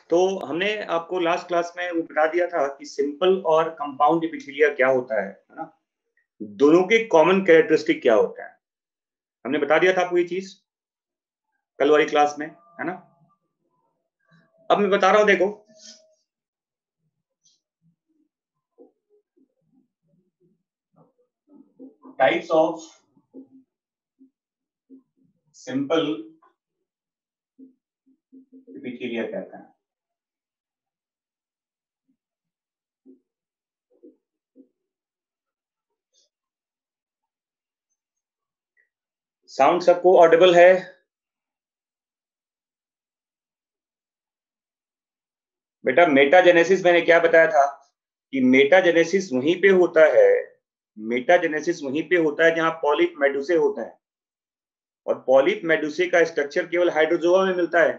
तो हमने आपको लास्ट क्लास में वो बता दिया था कि सिंपल और कंपाउंड एपिथेलिया क्या होता है ना? दोनों के कॉमन कैरेक्टरिस्टिक क्या होता है, हमने बता दिया था आपको ये चीज कल वाली क्लास में, है ना? अब मैं बता रहा हूं, देखो टाइप्स ऑफ सिंपल एपिथेलिया कहते हैं। साउंड सबको ऑडिबल है? बेटा मेटाजेनेसिस मैंने क्या बताया था कि मेटाजेनेसिस वहीं पे होता है, मेटाजेनेसिस वहीं पे होता है जहां पॉलिप मेडुसे होता है, और पॉलिप मेडुसे का स्ट्रक्चर केवल हाइड्रोजोआ में मिलता है,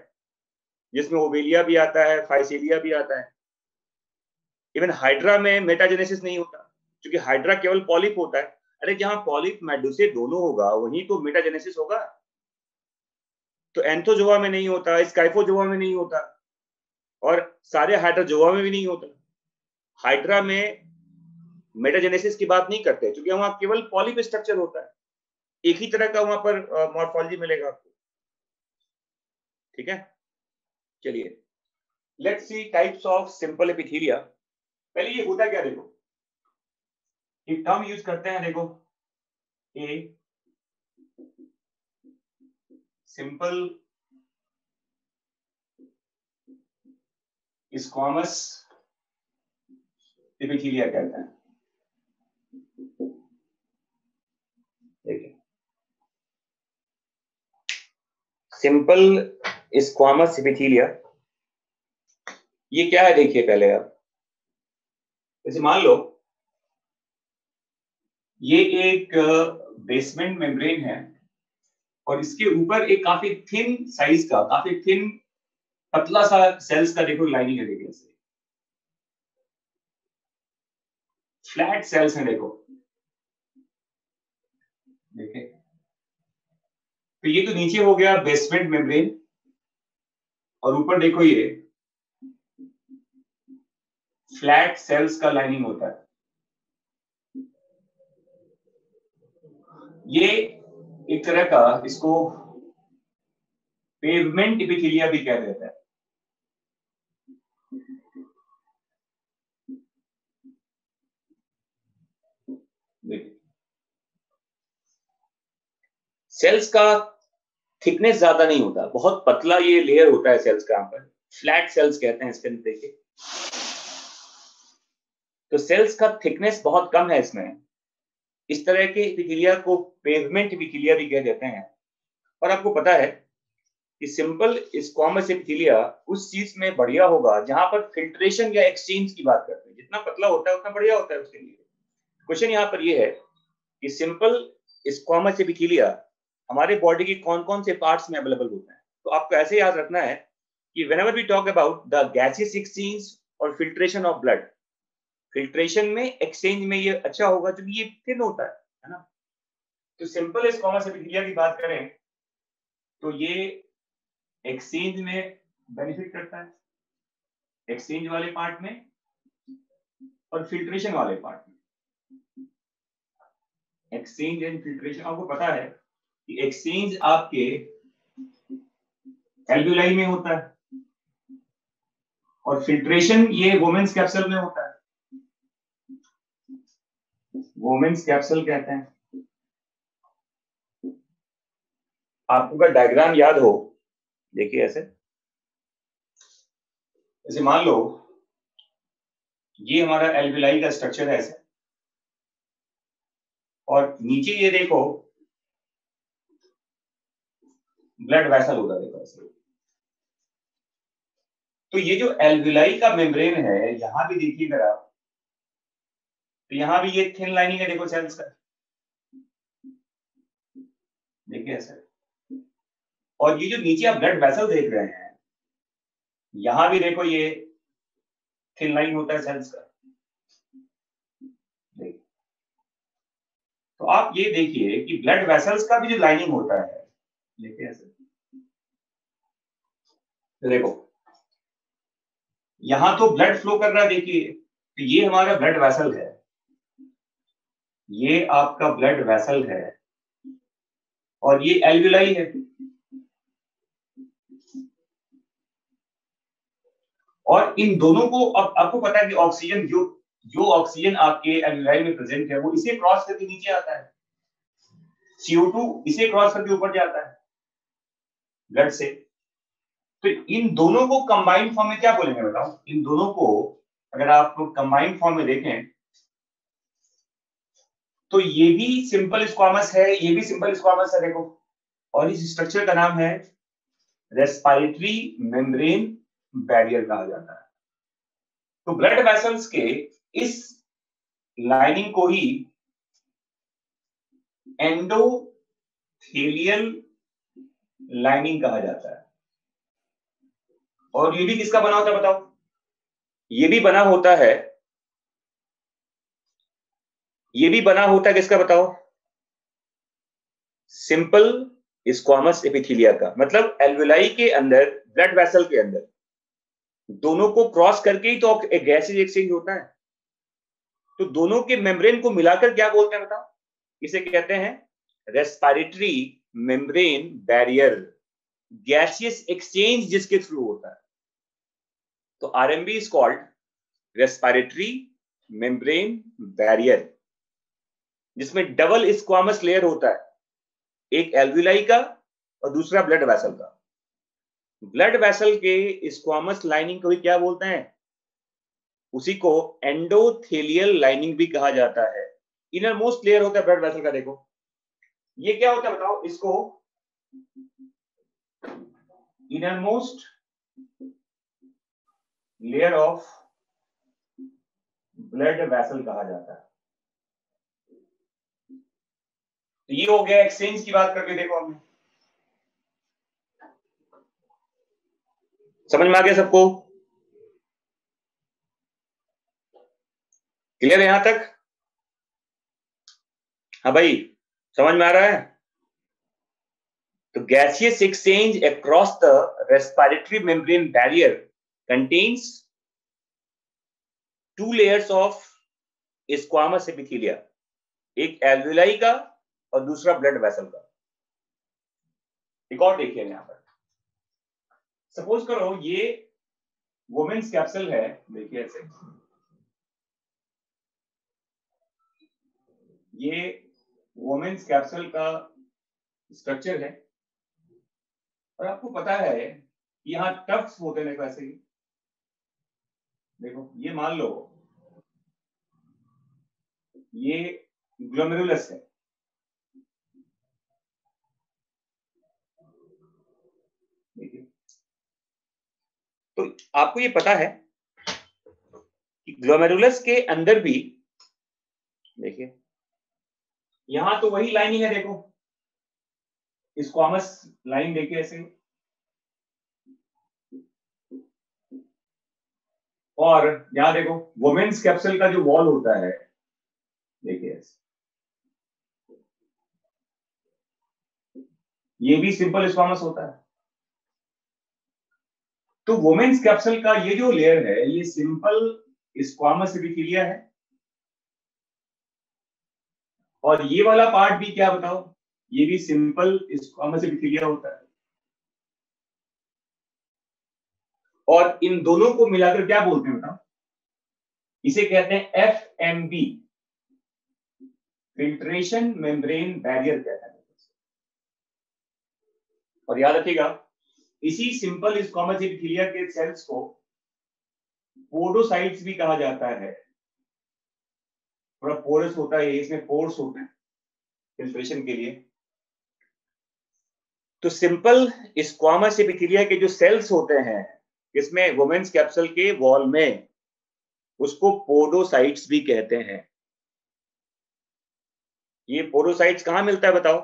जिसमें ओवेलिया भी आता है, फाइसेलिया भी आता है। इवन हाइड्रा में मेटाजेनेसिस नहीं होता, क्योंकि हाइड्रा केवल पॉलिप होता है। अरे जहां पॉलिप मेडुसे दोनों होगा वहीं तो मेटाजेनेसिस होगा। तो एंथोजोआ में नहीं होता, स्काइफोजोआ में नहीं होता, और सारे हाइड्रोजोआ में भी नहीं होता। हाइड्रा में मेटाजेनेसिस की बात नहीं करते, क्योंकि वहां केवल पॉलिप स्ट्रक्चर होता है, एक ही तरह का वहां पर मॉर्फोलॉजी मिलेगा आपको। ठीक है, चलिए let's see types of simple epithelia. पहले ये होता क्या, देखो एक टर्म यूज करते हैं, देखो ए सिंपल स्क्वामस एपिथेलिया कहते हैं। देखिए सिंपल स्क्वामस एपिथेलिया ये क्या है, देखिए पहले आप जैसे मान लो ये एक बेसमेंट मेम्ब्रेन है, और इसके ऊपर एक काफी थिन साइज का, काफी थिन पतला सा सेल्स का देखो लाइनिंग है, देखिए ऐसे फ्लैट सेल्स हैं, देखो देखिए। तो ये तो नीचे हो गया बेसमेंट मेम्ब्रेन, और ऊपर देखो ये फ्लैट सेल्स का लाइनिंग होता है। ये एक तरह का, इसको पेवमेंट एपिथेलिया भी कह देते हैं। सेल्स का थिकनेस ज्यादा नहीं होता, बहुत पतला ये लेयर होता है सेल्स का, यहाँ पर फ्लैट सेल्स कहते हैं इसके अंदर, देखिए। तो सेल्स का थिकनेस बहुत कम है इसमें, इस तरह के एपिथेलिया को पेवमेंट एपिथेलिया भी कह देते हैं। और आपको पता है कि सिंपल स्क्वामस एपिथेलिया उस चीज में बढ़िया होगा जहां पर फिल्ट्रेशन या एक्सचेंज की बात करते हैं। जितना पतला होता है उतना बढ़िया होता है उसके लिए। क्वेश्चन यहाँ पर ये है कि सिंपल स्क्वामस एपिथेलिया हमारे बॉडी के कौन कौन से पार्ट्स में अवेलेबल होता है। तो आपको ऐसे याद रखना है कि whenever we talk about the gaseous exchange और फिल्ट्रेशन ऑफ ब्लड, फिल्ट्रेशन में एक्सचेंज में ये अच्छा होगा क्योंकि ये थिन होता है ना। तो सिंपल स्क्वामस एपिथेलिया की बात करें तो ये एक्सचेंज में बेनिफिट करता है, एक्सचेंज वाले पार्ट में और फिल्ट्रेशन वाले पार्ट में। एक्सचेंज एंड फिल्ट्रेशन, आपको पता है कि एक्सचेंज आपके एल्वियोलाई में होता है, और फिल्ट्रेशन ये वोमेन्स कैप्सूल में होता है, वोमेन्स कैप्सूल कहते हैं। आपको अगर डायग्राम याद हो, देखिए ऐसे, जैसे मान लो ये हमारा एल्वियोलाई का स्ट्रक्चर है ऐसे, और नीचे ये देखो ब्लड वेसल होगा, देखो ऐसे। तो ये जो एल्वियोलाई का मेम्ब्रेन है, यहां भी देखिए अगर आप, तो यहां भी ये थिन लाइनिंग है, देखो सेल्स का, देखिए ऐसे। और ये जो नीचे आप ब्लड वेसल देख रहे हैं, यहां भी देखो ये थिन लाइन होता है सेल्स का, देखिए। तो आप ये देखिए कि ब्लड वेसल्स का भी जो लाइनिंग होता है, देखिए ऐसे, तो देखो यहां तो ब्लड फ्लो कर रहा है, देखिए, तो ये हमारा ब्लड वेसल है, ये आपका ब्लड वेसल है, और ये एल्विलाई है। और इन दोनों को, अब आपको पता है कि ऑक्सीजन, जो ऑक्सीजन आपके एल्विलाई में प्रेजेंट है, वो इसे क्रॉस करके नीचे आता है, CO2 इसे क्रॉस करके ऊपर जाता है ब्लड से। तो इन दोनों को कंबाइंड फॉर्म में क्या बोलेंगे बताओ? इन दोनों को अगर आप कंबाइंड फॉर्म में देखें तो ये भी सिंपल स्क्वामस है, ये भी सिंपल स्क्वामस है, देखो। और इस स्ट्रक्चर का नाम है रेस्पिरेटरी मेम्ब्रेन बैरियर कहा जाता है। तो ब्लड वेसल्स के इस लाइनिंग को ही एंडोथेलियल लाइनिंग कहा जाता है। और ये भी किसका बना होता है बताओ? ये भी बना होता है, ये भी बना होता है किसका बताओ? सिंपल स्क्वामस एपिथेलिया का। मतलब एल्वेलाई के अंदर, ब्लड वेसल के अंदर दोनों को क्रॉस करके ही तो एक गैसेज एक्सचेंज होता है। तो दोनों के मेम्ब्रेन को मिलाकर क्या बोलते हैं बताओ? इसे कहते हैं respiratory membrane barrier. Gaseous exchange जिसके थ्रू होता है, तो RMB is called respiratory membrane barrier, जिसमें डबल स्क्वामस लेयर होता है, एक एल्विलाई का और दूसरा ब्लड वेसल का। ब्लड वेसल के स्क्वामस लाइनिंग को भी क्या बोलते हैं? उसी को एंडोथेलियल लाइनिंग भी कहा जाता है। इनर मोस्ट लेयर होता है ब्लड वेसल का, देखो ये क्या होता है बताओ? इसको inner most layer of blood vessel कहा जाता है। तो ये हो गया एक्सचेंज की बात करके, देखो हमने। समझ में आ गया सबको? क्लियर है यहां तक? हाँ भाई, समझ में आ रहा है? तो gaseous exchange across the respiratory membrane barrier contains two layers of squamous epithelia, एक एल्विलाई का और दूसरा ब्लड वेसल का। एक और देखिए यहां पर, सपोज करो ये वुमेन्स कैप्सूल है, देखिए ऐसे, ये वुमेन्स कैप्सूल का स्ट्रक्चर है, और आपको पता है यहां टफ्स होते हैं वैसे ही। देखो ये मान लो ये ग्लोमेरुलस है, देखिए। तो आपको ये पता है कि ग्लोमेरुलस के अंदर भी, देखिए यहां तो वही लाइनिंग है, देखो स्क्वामस लाइन, देखिए ऐसे। और यहां देखो वुमेन्स कैप्सूल का जो वॉल होता है, देखिए ऐसे, ये भी सिंपल स्क्वामस होता है। तो वुमेन्स कैप्सूल का ये जो लेयर है, ये सिंपल स्क्वामस एपिथेलिया है। और ये वाला पार्ट भी क्या बताओ? ये भी सिंपल स्क्वामस एपिथेलिया होता है। और इन दोनों को मिलाकर क्या बोलते हैं बताओ? इसे कहते हैं FMB, फिल्ट्रेशन मेम्ब्रेन बैरियर कहते हैं। और याद रखिएगा, इसी सिंपल स्क्वामस एपिथेलिया के सेल्स को पोडोसाइट्स भी कहा जाता है। थोड़ा पोरस होता है, इसमें पोर्स होते हैं फिल्ट्रेशन के लिए। तो सिंपल स्क्वामस एपिथेलिया के जो सेल्स होते हैं इसमें वुमेन्स कैप्सूल के वॉल में, उसको पोडोसाइट्स भी कहते हैं। ये पोडोसाइट्स कहां मिलता है बताओ?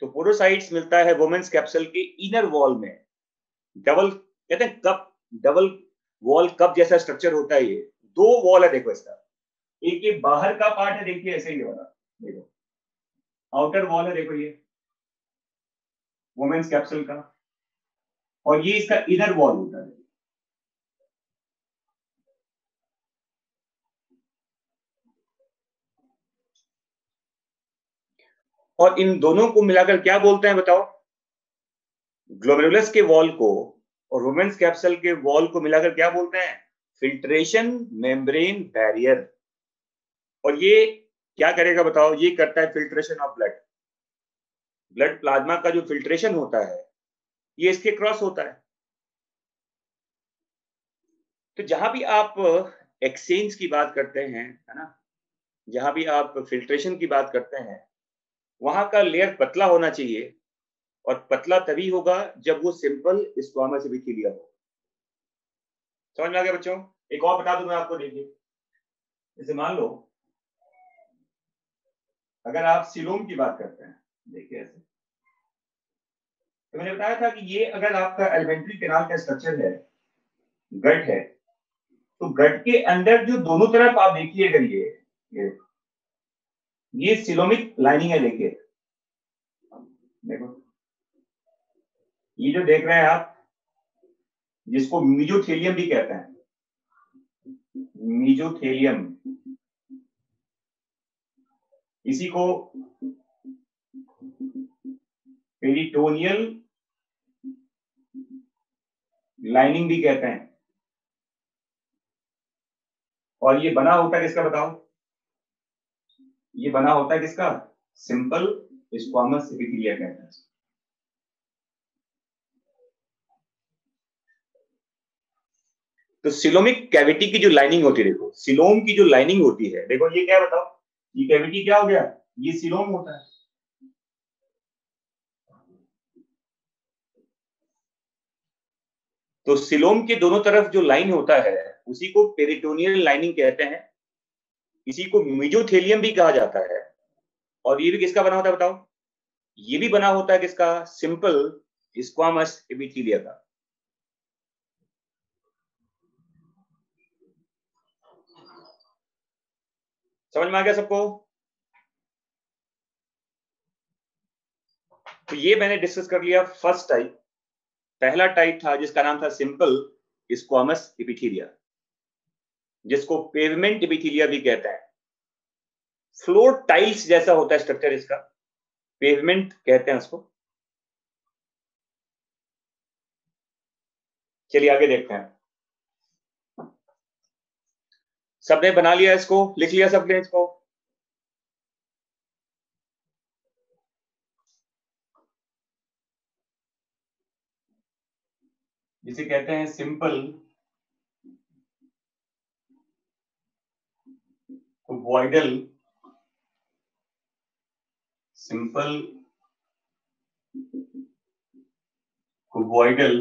तो पोडोसाइट्स मिलता है वुमेन्स कैप्सूल के इनर वॉल में। डबल कहते हैं कप, डबल वॉल कप जैसा स्ट्रक्चर होता है। ये दो वॉल है, देखो इसका, एक ये बाहर का पार्ट है, देखिए ऐसे ही वाला, देखो आउटर वॉल है, देखो ये वुमेन्स कैप्सूल का, और ये इसका इनर वॉल होता है। और इन दोनों को मिलाकर क्या बोलते हैं बताओ? ग्लोमेरुलस के वॉल को और वुमेन्स कैप्सूल के वॉल को मिलाकर क्या बोलते हैं? Filtration membrane barrier. और ये क्या करेगा बताओ? ये करता है filtration of blood. Blood plasma का जो फिल्ट्रेशन होता है ये इसके क्रॉस होता है। तो जहां भी आप एक्सचेंज की बात करते हैं, है ना, जहां भी आप फिल्ट्रेशन की बात करते हैं, वहां का लेयर पतला होना चाहिए, और पतला तभी होगा जब वो सिंपल स्क्वामस एपिथेलियम हो। समझ में आ गया बच्चों? एक और बता दूं मैं आपको, देखिए, जैसे मान लो अगर आप सीलोम की बात करते हैं, देखिए ऐसे, तो मैंने बताया था कि ये अगर आपका एलिमेंट्री कैनाल का स्ट्रक्चर है, गट है, तो गट के अंदर जो दोनों तरफ आप देखिए, अगर ये सिलोमिक लाइनिंग है, देखिए, देखो ये जो देख रहे हैं आप, जिसको मीजोथेलियम भी कहते हैं, मीजोथेलियम, इसी को पेरिटोनियल लाइनिंग भी कहते हैं। और ये बना होता है किसका बताओ? ये बना होता है किसका? सिंपल स्क्वामस एपिथेलिया कहते हैं। तो सिलोमिक कैविटी की जो लाइनिंग होती है, देखो सिलोम की जो लाइनिंग होती है, देखो ये क्या है बताओ? ये कैविटी क्या हो गया? ये सिलोम होता है। तो सिलोम के दोनों तरफ जो लाइन होता है उसी को पेरिटोनियल लाइनिंग कहते हैं, इसी को मीजोथेलियम भी कहा जाता है। और ये भी किसका बना होता है बताओ? ये भी बना होता है किसका? सिंपल स्क्वामस एपिथेलिया का। समझ में आ गया सबको? तो ये मैंने डिस्कस कर लिया फर्स्ट टाइप। पहला टाइप था जिसका नाम था सिंपल स्क्वामस एपिथेलिया, जिसको पेवमेंट एपिथेलिया भी कहते हैं। फ्लोर टाइल्स जैसा होता है स्ट्रक्चर इसका, पेवमेंट कहते हैं उसको। चलिए आगे देखते हैं। सबने बना लिया इसको, लिख लिया सबने इसको? जिसे कहते हैं सिंपल कुबॉइडल, सिंपल कुबॉइडल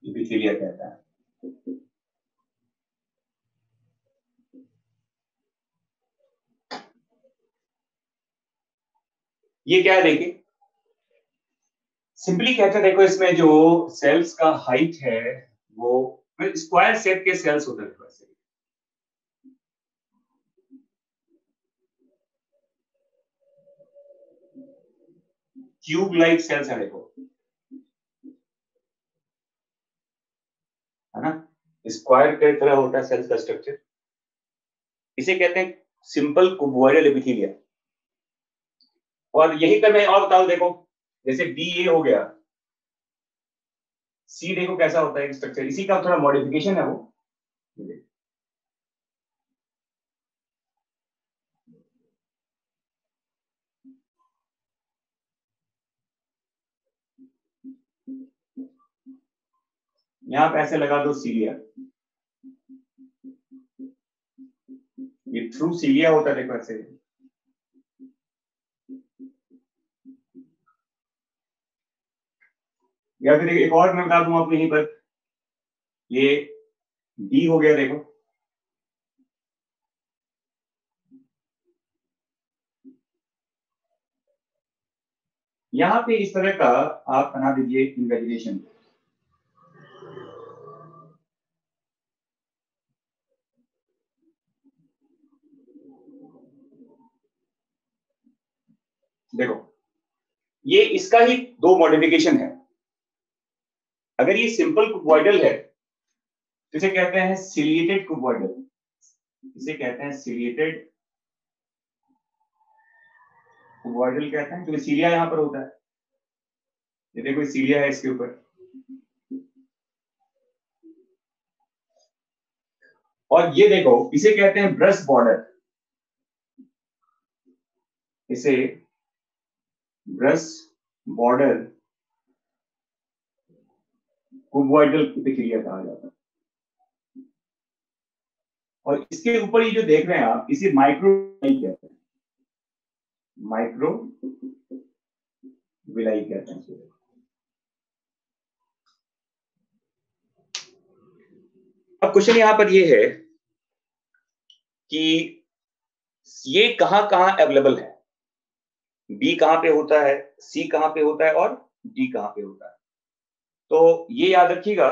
एपिथेलिया कहता है। ये क्या है देखिए, सिंपली कहते हैं, देखो इसमें जो सेल्स का हाइट है वो स्क्वायर शेप के सेल्स होते हैं, वैसे क्यूब लाइक सेल्स है, देखो, है ना, स्क्वायर के तरह होता है सेल्स का स्ट्रक्चर। इसे कहते हैं सिंपल कुबॉइडल एपिथेलिया। और यही कर मैं और बता दूं, देखो जैसे डी ए हो गया, सी देखो कैसा होता है स्ट्रक्चर, इसी का थोड़ा मॉडिफिकेशन है वो। यहां पे ऐसे लगा दो सीलिया, ये थ्रू सीलिया होता है, देखो ऐसे। या फिर एक और मैं बता दूं आपको यहीं पर, ये डी हो गया, देखो यहां पे इस तरह का आप बना दीजिए इन्वेजिनेशन। देखो ये इसका ही दो मॉडिफिकेशन है। अगर ये सिंपल कुबॉइडल है तो इसे कहते हैं सिलिएटेड कुबॉइडल, इसे कहते हैं सिलिएटेड कुबॉइडल कहते हैं, क्योंकि सीलिया यहाँ पर होता है। ये देखो सीलिया है इसके ऊपर, और ये देखो इसे कहते हैं ब्रश बॉर्डर, इसे ब्रश बॉर्डर कुबॉइडल एपिथेलिया कहा जाता है। और इसके ऊपर ये जो देख रहे हैं आप, इसे माइक्रो कहते हैं, माइक्रो विलाई कहते हैं। अब क्वेश्चन यहां पर ये है कि ये कहां कहां अवेलेबल है, बी कहां पे होता है, सी कहां पे होता है और डी कहां पे होता है। तो ये याद रखिएगा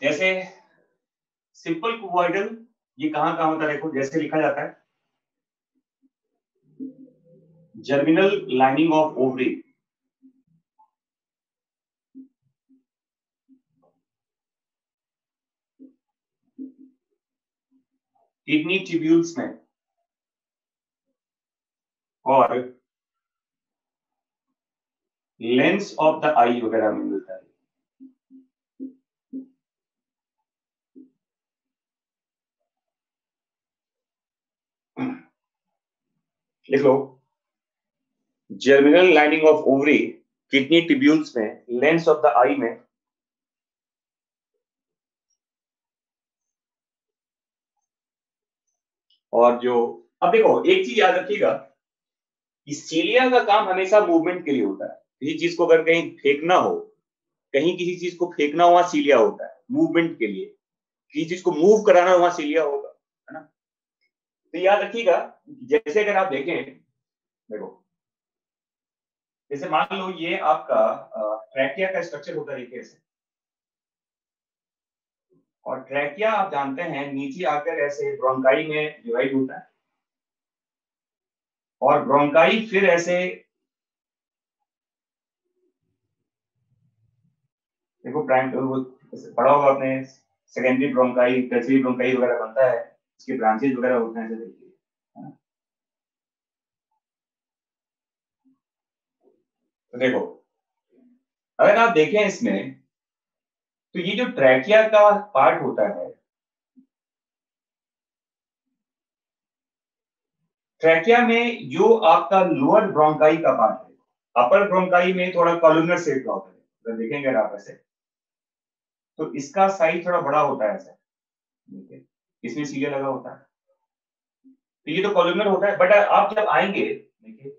जैसे सिंपल कुबॉइडल ये कहां कहां होता है, देखो जैसे लिखा जाता है germinal lining of ovary, kidney tubules में और लेंस ऑफ द आई वगैरह में मिलता है। लिख लो germinal lining of ovary, kidney tubules में, लेंस ऑफ द आई में, और जो अब देखो एक चीज याद रखिएगा कि सीलिया का काम हमेशा मूवमेंट के लिए होता है। किसी चीज को अगर कहीं फेंकना हो, कहीं किसी चीज को फेंकना हो, वहां सीलिया होता है मूवमेंट के लिए। किसी चीज को मूव कराना हो, वहां सीलिया होगा, है ना। तो याद रखिएगा जैसे अगर आप देखें, देखो जैसे मान लो ये आपका ट्रैकिया का स्ट्रक्चर होता है ऐसे, और ट्रैकिया आप जानते हैं नीचे आकर ऐसे ब्रोंकाई में डिवाइड होता है, और ब्रोंकाई फिर ऐसे देखो प्राइम पढ़ा होगा आपने, सेकेंडरी ब्रोंकाई, टर्शियरी ब्रोंकाई वगैरह बनता है, इसके ब्रांचेज वगैरह होते हैं, देखिए, है ना। तो देखो अगर आप देखें इसमें, तो ये जो ट्रैकिया का पार्ट होता है, ट्रैकिया में जो आपका लोअर ब्रोंकाई का पार्ट है, अपर ब्रोंकाई में थोड़ा कॉलमनर शेप का होता है, अगर देखेंगे आप ऐसे, तो इसका साइज थोड़ा बड़ा होता है ऐसा, देखिए इसमें सीलिया लगा होता है, तो ये तो कॉलमनर होता है। बट आप जब आएंगे देखिए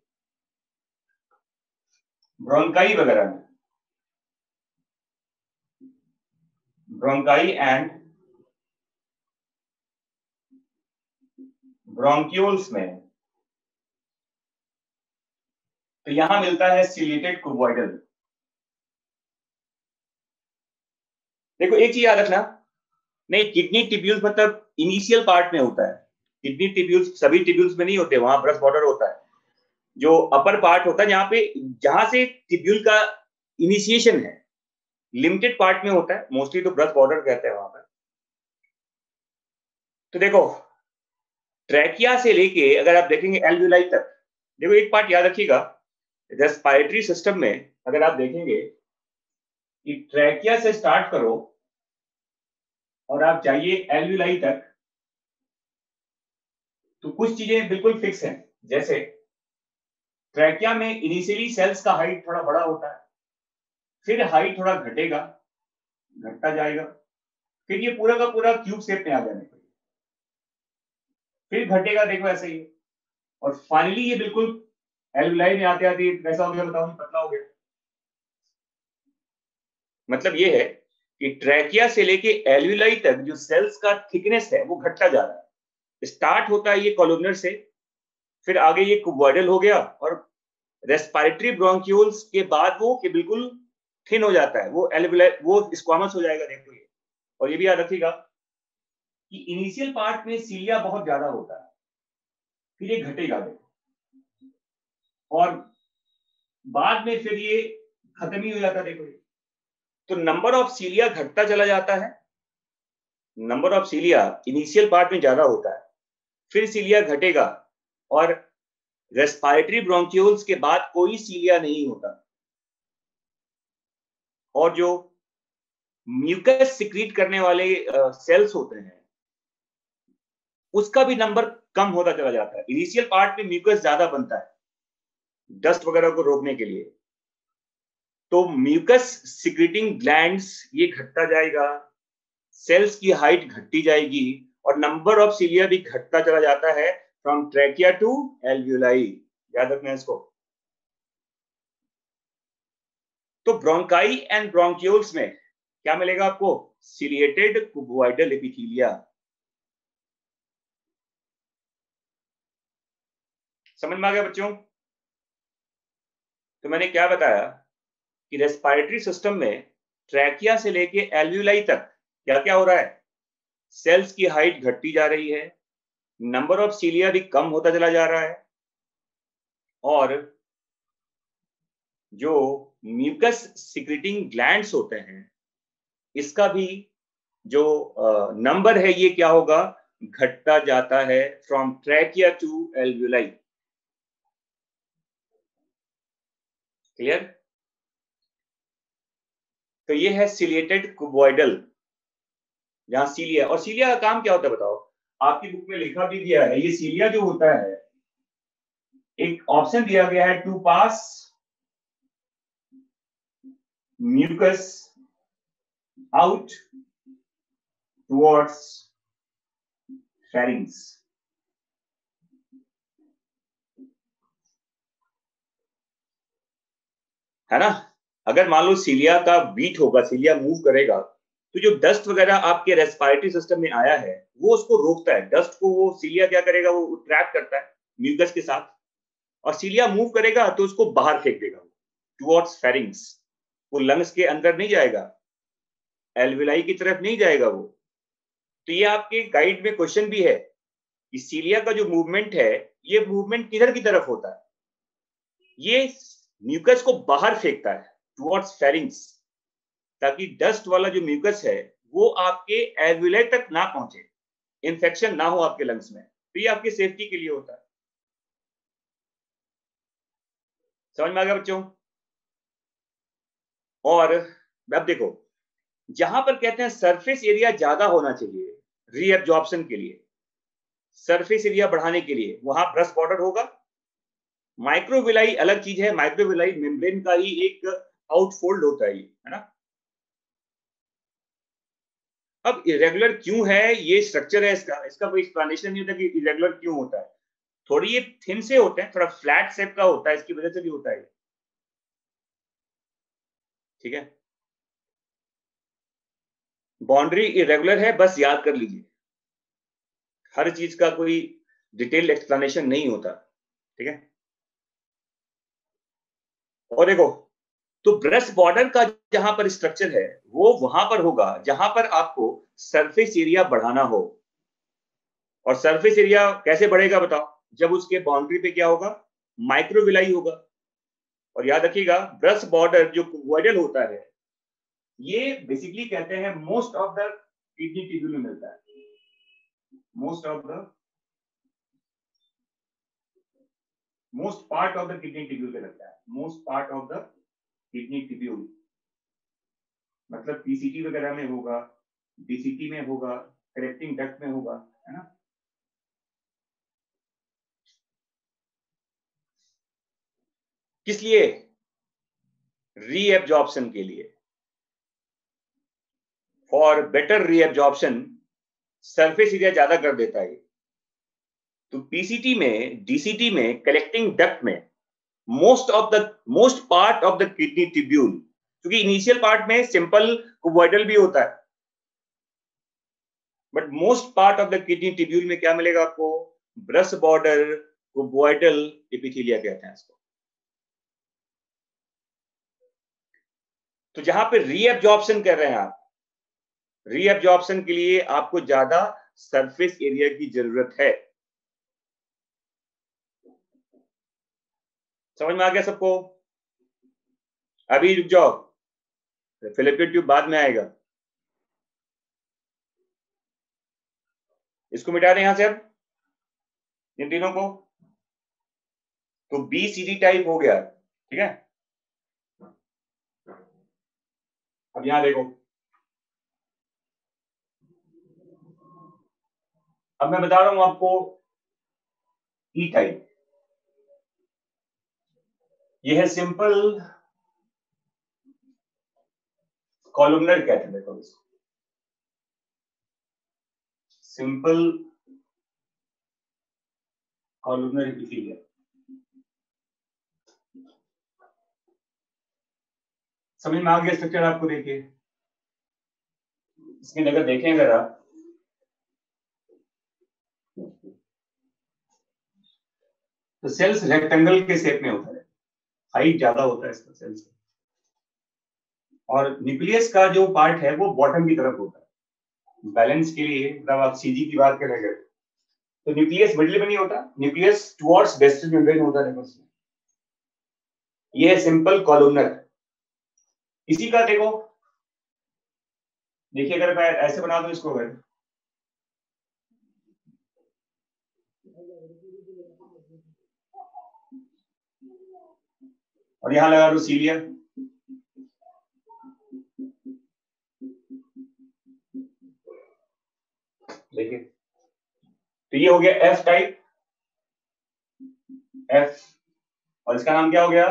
ब्रोंकाई वगैरह में, ब्रोंकाई एंड ब्रोंक्यूल्स में, तो यहां मिलता है सिलिएटेड कुबॉइडल। देखो एक चीज याद रखना, नहीं किडनी टिब्यूल्स मतलब इनिशियल पार्ट में होता है, किडनी टिब्यूल्स सभी टिब्यूल्स में नहीं होते, वहां ब्रश बॉर्डर होता है। जो अपर पार्ट होता है जहां पे, जहां से टिब्यूल का इनिशिएशन है, लिमिटेड पार्ट में होता है, मोस्टली तो ब्रश बॉर्डर कहते हैं वहां पर। तो देखो ट्रैकिया से लेके अगर आप देखेंगे एल्वियोलाई तक, देखो एक पार्ट याद रखिएगा, रेस्पिरेटरी सिस्टम में अगर आप देखेंगे कि ट्रैकिया से स्टार्ट करो और आप जाइए एल्वियोलाई तक, तो कुछ चीजें बिल्कुल फिक्स हैं। जैसे ट्रैकिया में इनिशियली सेल्स का हाइट थोड़ा बड़ा होता है, फिर हाइट थोड़ा घटेगा, घटता जाएगा, फिर ये पूरा का पूरा क्यूब शेप में आ जाने को, फिर घटेगा, देखो ऐसे ही, और फाइनली ये बिल्कुल एल्वियोलाई में आते आते कैसा हो गया बताओ, पतला हो गया। मतलब ये है कि ट्रैकिया से लेके एल्वियोलाई तक जो सेल्स का थिकनेस है वो घटता जा रहा है। स्टार्ट होता है ये कॉलमनर से, फिर आगे ये कुबॉइडल हो गया, और रेस्पिरेटरी ब्रोंक्यूल्स के बाद वो कि बिल्कुल थिन हो जाता है, वो एल्वियोलाई, वो स्क्वामस हो जाएगा, देखो ये। और ये भी याद रखिएगा कि इनिशियल पार्ट में सीलिया बहुत ज्यादा होता है, फिर ये घटेगा देखो, और बाद में फिर ये खत्म ही हो जाता है, देखो ये। तो नंबर ऑफ सीलिया घटता चला जाता है, नंबर ऑफ सीलिया इनिशियल पार्ट में ज्यादा होता है, फिर सीलिया घटेगा और रेस्पिरेटरी ब्रोंक्यूल्स के बाद कोई सीलिया नहीं होता, और जो म्यूकस सिक्रीट करने वाले सेल्स होते हैं उसका भी नंबर कम होता चला जाता है। इनिशियल पार्ट में म्यूकस ज्यादा बनता है डस्ट वगैरह को रोकने के लिए, तो म्यूकस सिक्रीटिंग ग्लैंड्स ये घटता जाएगा, सेल्स की हाइट घटती जाएगी और नंबर ऑफ सीलिया भी घटता चला जाता है फ्रॉम ट्रैकिया टू एल्वियोलाई। याद रखना इसको। तो ब्रोंकाई एंड ब्रोंक्यूल्स में क्या मिलेगा आपको? Ciliated cuboidal epithelia. समझ में आ गया बच्चों? तो मैंने क्या बताया कि रेस्पिरेटरी सिस्टम में ट्रैकिया से लेके एल्वियोलाई तक क्या क्या हो रहा है? सेल्स की हाइट घटती जा रही है, नंबर ऑफ सीलिया भी कम होता चला जा रहा है, और जो म्यूकस सिक्रीटिंग ग्लैंड्स होते हैं इसका भी जो नंबर है ये क्या होगा? घटता जाता है from trachea to alveoli. Clear? तो ये है सिलिएटेड कुबोइडल, जहां सीलिया, और सीलिया का काम क्या होता है बताओ? आपकी बुक में लिखा भी दिया है, ये सीलिया जो होता है, एक ऑप्शन दिया गया है, to pass mucus out towards pharynx. है ना? अगर मान लो सीलिया का बीट होगा, सीलिया मूव करेगा, तो जो डस्ट वगैरह आपके रेस्पिरेटरी सिस्टम में आया है वो उसको रोकता है। डस्ट को वो सीलिया क्या करेगा? वो ट्रैप करता है म्यूकस के साथ, और सीलिया मूव करेगा तो उसको बाहर फेंक देगा टुवर्ड्स फेरिंग्स। वो लंग्स के अंदर नहीं जाएगा, एल्विलाई की तरफ नहीं जाएगा वो। तो ये आपके गाइड में क्वेश्चन भी है कि सीलिया का जो मूवमेंट है ये मूवमेंट किधर की तरफ होता है? ये म्यूकस को बाहर फेंकता है टुवर्ड्स फेरिंग्स, ताकि डस्ट वाला जो म्यूकस है वो आपके एल्विलाई तक ना पहुंचे, इन्फेक्शन ना हो आपके लंग्स में। तो ये आपकी सेफ्टी के लिए होता है। समझ में आ गया बच्चों? और अब देखो, जहां पर कहते हैं सरफेस एरिया ज्यादा होना चाहिए रीएब्जॉर्प्शन के लिए, सरफेस एरिया बढ़ाने के लिए, वहां ब्रश बॉर्डर होगा। माइक्रोविलाई अलग चीज है, माइक्रोविलाई मेम्ब्रेन का ही एक आउटफोल्ड होता है, है ना? अब इरेगुलर क्यों है, ये स्ट्रक्चर है इसका, इसका कोई एक्सप्लेनेशन नहीं होता कि इरेगुलर क्यों होता है। थोड़ी ये थिन से होते हैं, थोड़ा फ्लैट शेप का होता है, इसकी वजह से भी होता है। ठीक है, बाउंड्री इरेगुलर है, बस याद कर लीजिए, हर चीज का कोई डिटेल एक्सप्लेनेशन नहीं होता। ठीक है, और देखो, तो ब्रश बॉर्डर का जहां पर स्ट्रक्चर है वो वहां पर होगा जहां पर आपको सरफेस एरिया बढ़ाना हो। और सरफेस एरिया कैसे बढ़ेगा बताओ? जब उसके बाउंड्री पे क्या होगा? माइक्रोविलाई होगा। और याद रखिएगा, ब्रश बॉर्डर जो कुबोइडल होता है ये बेसिकली कहते हैं most of the kidney tubule में मिलता है, most part of the kidney tubule पे लगता है, most part of the kidney tubule, मतलब पीसीटी वगैरह में होगा, डीसीटी में होगा, कलेक्टिंग डक्ट में होगा, है ना? किस लिए? रीएब्जॉर्प्शन के लिए, for better reabsorption surface area ज्यादा कर देता है। तो पीसीटी में, डीसीटी में, कलेक्टिंग डक्ट में most part of the kidney tubule, क्योंकि इनिशियल पार्ट में सिंपल कुबोइडल भी होता है, but most part of the kidney tubule में क्या मिलेगा आपको? ब्रश बॉर्डर कुबोइडल एपिथेलिया कहते हैं इसको। तो जहां पे रीएब्जॉर्प्शन कर रहे हैं आप, रीएब्जॉर्प्शन के लिए आपको ज्यादा सरफेस एरिया की जरूरत है। समझ में आ गया सबको? अभी रुक जाओ, फेलोपियन ट्यूब बाद में आएगा। इसको मिटा दें यहां से अब, इन तीनों को, तो बी सी डी टाइप हो गया। ठीक है, अब यहां देखो, अब मैं बता रहा हूं आपको ई टाइप। ये है सिंपल कॉलमनर कहते हैं, देखो इसको सिंपल कॉलमनर इपीथेलियम। समझ में आ गया स्ट्रक्चर आपको? देखिए इसमें अगर देखें, अगर आप तो सेल्स रेक्टेंगल के शेप में होता है, हाइट ज्यादा होता है इसका सेल्स, और न्यूक्लियस का जो पार्ट है वो बॉटम की तरफ होता है। बैलेंस के लिए, मतलब आप सीजी की बात करेंगे तो न्यूक्लियस मिडिल में नहीं होता, न्यूक्लियस टुवर्ड्स बेसल मेम्ब्रेन होता है। ये है सिंपल कॉलमनर। इसी का देखो, देखिए अगर मैं ऐसे बना दूं इसको, अगर और यहां लगा दो सीलिया, देखिए तो ये हो गया एफ टाइप, एफ, और इसका नाम क्या हो गया?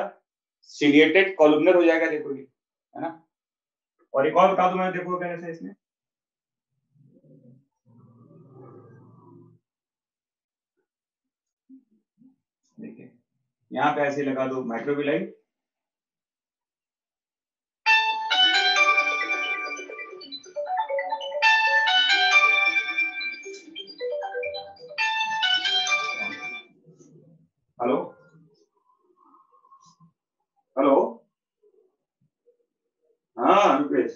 सिलिएटेड कॉलमनर हो जाएगा, देखो ये, है ना। और एक और बता दूं मैं, देखो कैसे इसमें, देखिए यहां पे ऐसे लगा दो माइक्रोविलाई, हेलो हेलो, हाँ रुपेश,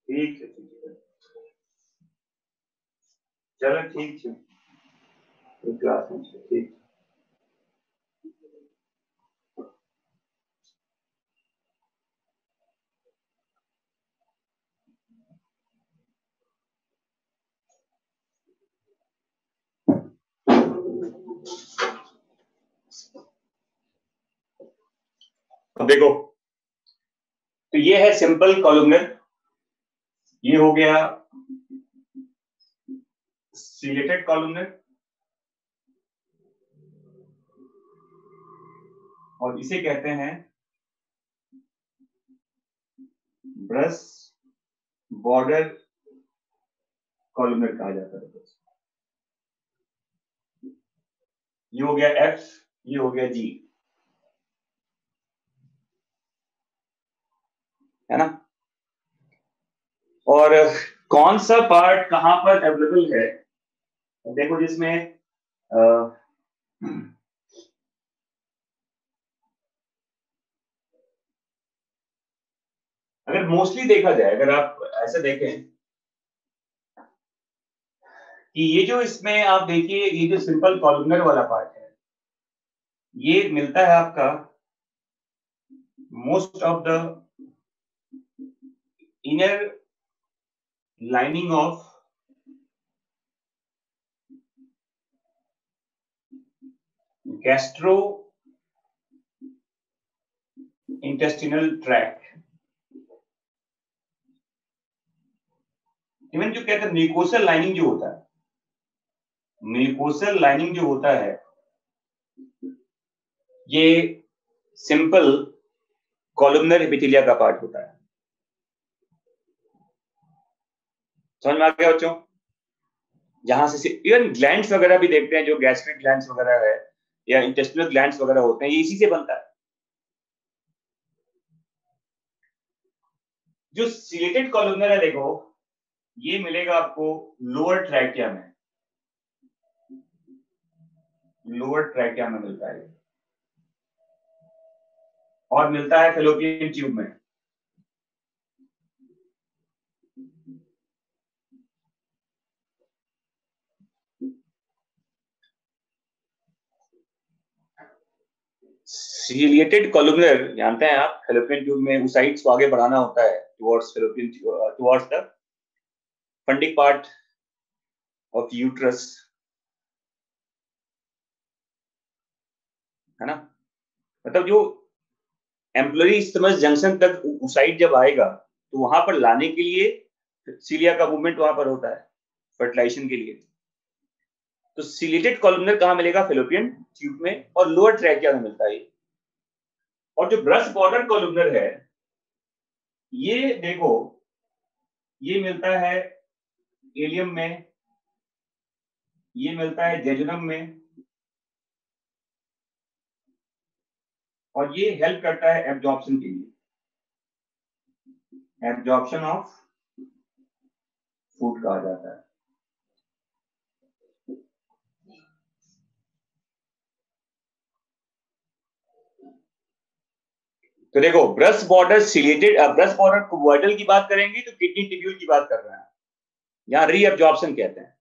ठीक है ठीक है, चलो ठीक है, क्लास में ठीक। अब देखो, तो ये है सिंपल कॉलमनर, ये हो गया सिलेटेड कॉलमनर, और इसे कहते हैं ब्रश बॉर्डर कॉलमनर कहा जाता है। ये हो गया एफ, ये हो गया जी, है ना। और कौन सा पार्ट कहां पर अवेलेबल है, देखो जिसमें अगर मोस्टली देखा जाए, अगर आप ऐसे देखें कि ये जो इसमें आप देखिए, ये जो सिंपल कॉलमनर वाला पार्ट है, ये मिलता है आपका most of the inner lining of gastro intestinal tract, even जो कहते हैं म्यूकोसल लाइनिंग जो होता है, म्यूकोसल लाइनिंग जो होता है, ये सिंपल कॉलमनर एपिथेलिया का पार्ट होता है। समझ में आ गया बच्चों? जहां से इवन ग्लैंड्स वगैरह भी देखते हैं, जो गैस्ट्रिक ग्लैंड्स वगैरह है या इंटेस्टिनल ग्लैंड्स वगैरह होते हैं, ये इसी से बनता है। जो सिलेटेड कॉलमनर है, देखो ये मिलेगा आपको लोअर ट्रैकिया में, लोअर ट्रैकिया में मिलता है, और मिलता है फैलोपियन ट्यूब में। सिलिएटेड कॉलुमनर जानते हैं आप, फैलोपियन ट्यूब में ओसाइट्स को आगे बढ़ाना होता है towards fallopian, towards the funding part of uterus, है ना। मतलब जो एम्प्लोरी स्टमच जंक्शन तक ओसाइट जब आएगा तो वहां पर लाने के लिए सीलिया का मूवमेंट वहां पर होता है फर्टिलाइजेशन के लिए। तो सिलिएटेड कॉलुमनर कहाँ मिलेगा? फैलोपियन ट्यूब में और लोअर ट्रैकिया में मिलता है। और जो ब्रश बॉर्डर कॉलुमनर है, ये देखो, ये मिलता है एलियम में, ये मिलता है जेजुनम में, और ये हेल्प करता है एब्जॉर्प्शन के लिए, एब्जॉर्प्शन ऑफ फूड कहा जाता है। तो देखो, brush border ciliated, brush border cuboidal की बात करेंगे तो किडनी टिब्यूल की बात कर रहे हैं, यहां रीअब्जॉर्प्शन कहते हैं।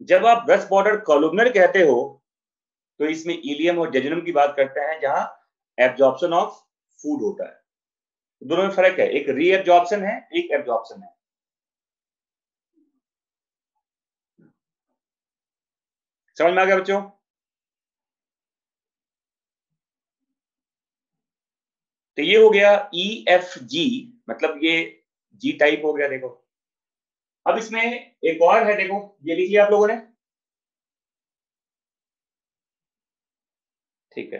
जब आप ब्रश बॉर्डर कॉलुमनर कहते हो तो इसमें इलियम और जेजुनम की बात करते हैं, जहां एब्जॉर्प्शन ऑफ फूड होता है। दोनों में फर्क है, एक रीअब्जॉर्प्शन है, एक एब्जॉर्प्शन है। समझ में आ गया बच्चों? तो ये हो गया EFG, मतलब ये जी टाइप हो गया। देखो अब इसमें एक और है, देखो ये लिख लिया आप लोगों ने, ठीक है,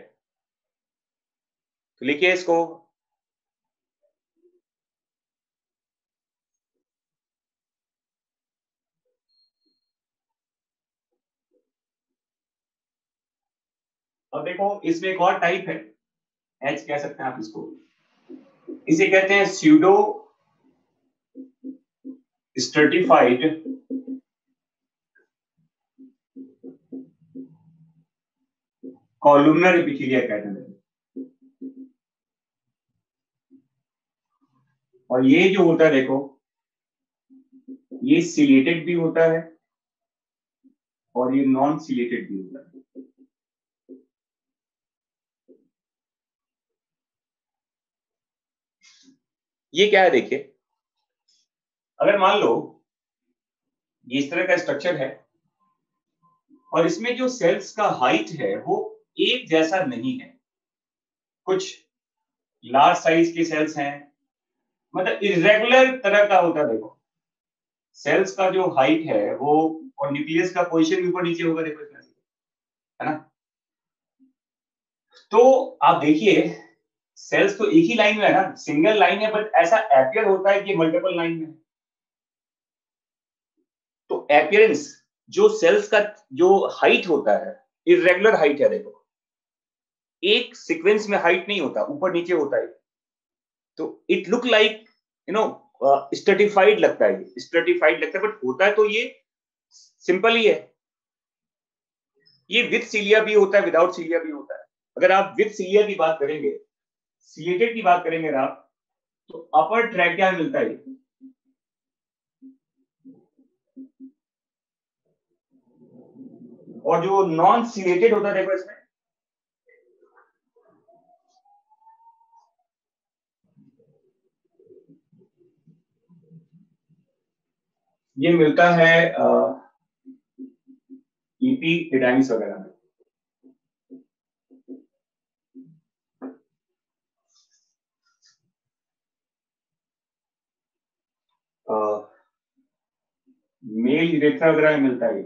तो लिखिए इसको। अब देखो इसमें एक और टाइप है, एच कह सकते हैं आप इसको, इसे कहते हैं स्यूडो स्ट्रेटिफाइड कॉलुमनर एपिथेलिया कहते हैं। और ये जो होता है देखो, ये सिलिएटेड भी होता है और ये नॉन सिलिएटेड भी होता है। ये क्या है देखिए, अगर मान लो ये इस तरह का स्ट्रक्चर है और इसमें जो सेल्स का हाइट है वो एक जैसा नहीं है, कुछ लार्ज साइज के सेल्स हैं, मतलब इरेगुलर तरह का होता है। देखो सेल्स का जो हाइट है वो, और न्यूक्लियस का पोजीशन भी ऊपर नीचे होगा, देखो इसमें, है ना। तो आप देखिए सेल्स तो एक ही लाइन में है ना, सिंगल लाइन है, बट ऐसा एपियर होता है कि मल्टीपल लाइन में। तो एपियरेंस, जो सेल्स का जो हाइट होता है, इरेगुलर हाइट है। देखो एक सीक्वेंस में हाइट नहीं होता, ऊपर नीचे होता है। तो इट लुक लाइक स्ट्रेटिफाइड लगता है, स्ट्रेटिफाइड लगता है, बट होता है तो ये सिंपल ही है। ये विद सीलिया भी होता है, विदाउट सीलिया भी होता है। अगर आप विद सीलिया की बात करेंगे, सिलिएटेड की बात करेंगे ना आप, तो अपर ट्रैकिया मिलता है, और जो नॉन सिलिएटेड होता है देखो इसमें, ये मिलता है ईपीडिडाइमिस वगैरह में। मेल यूरेथ्रा वगैरह में मिलता है।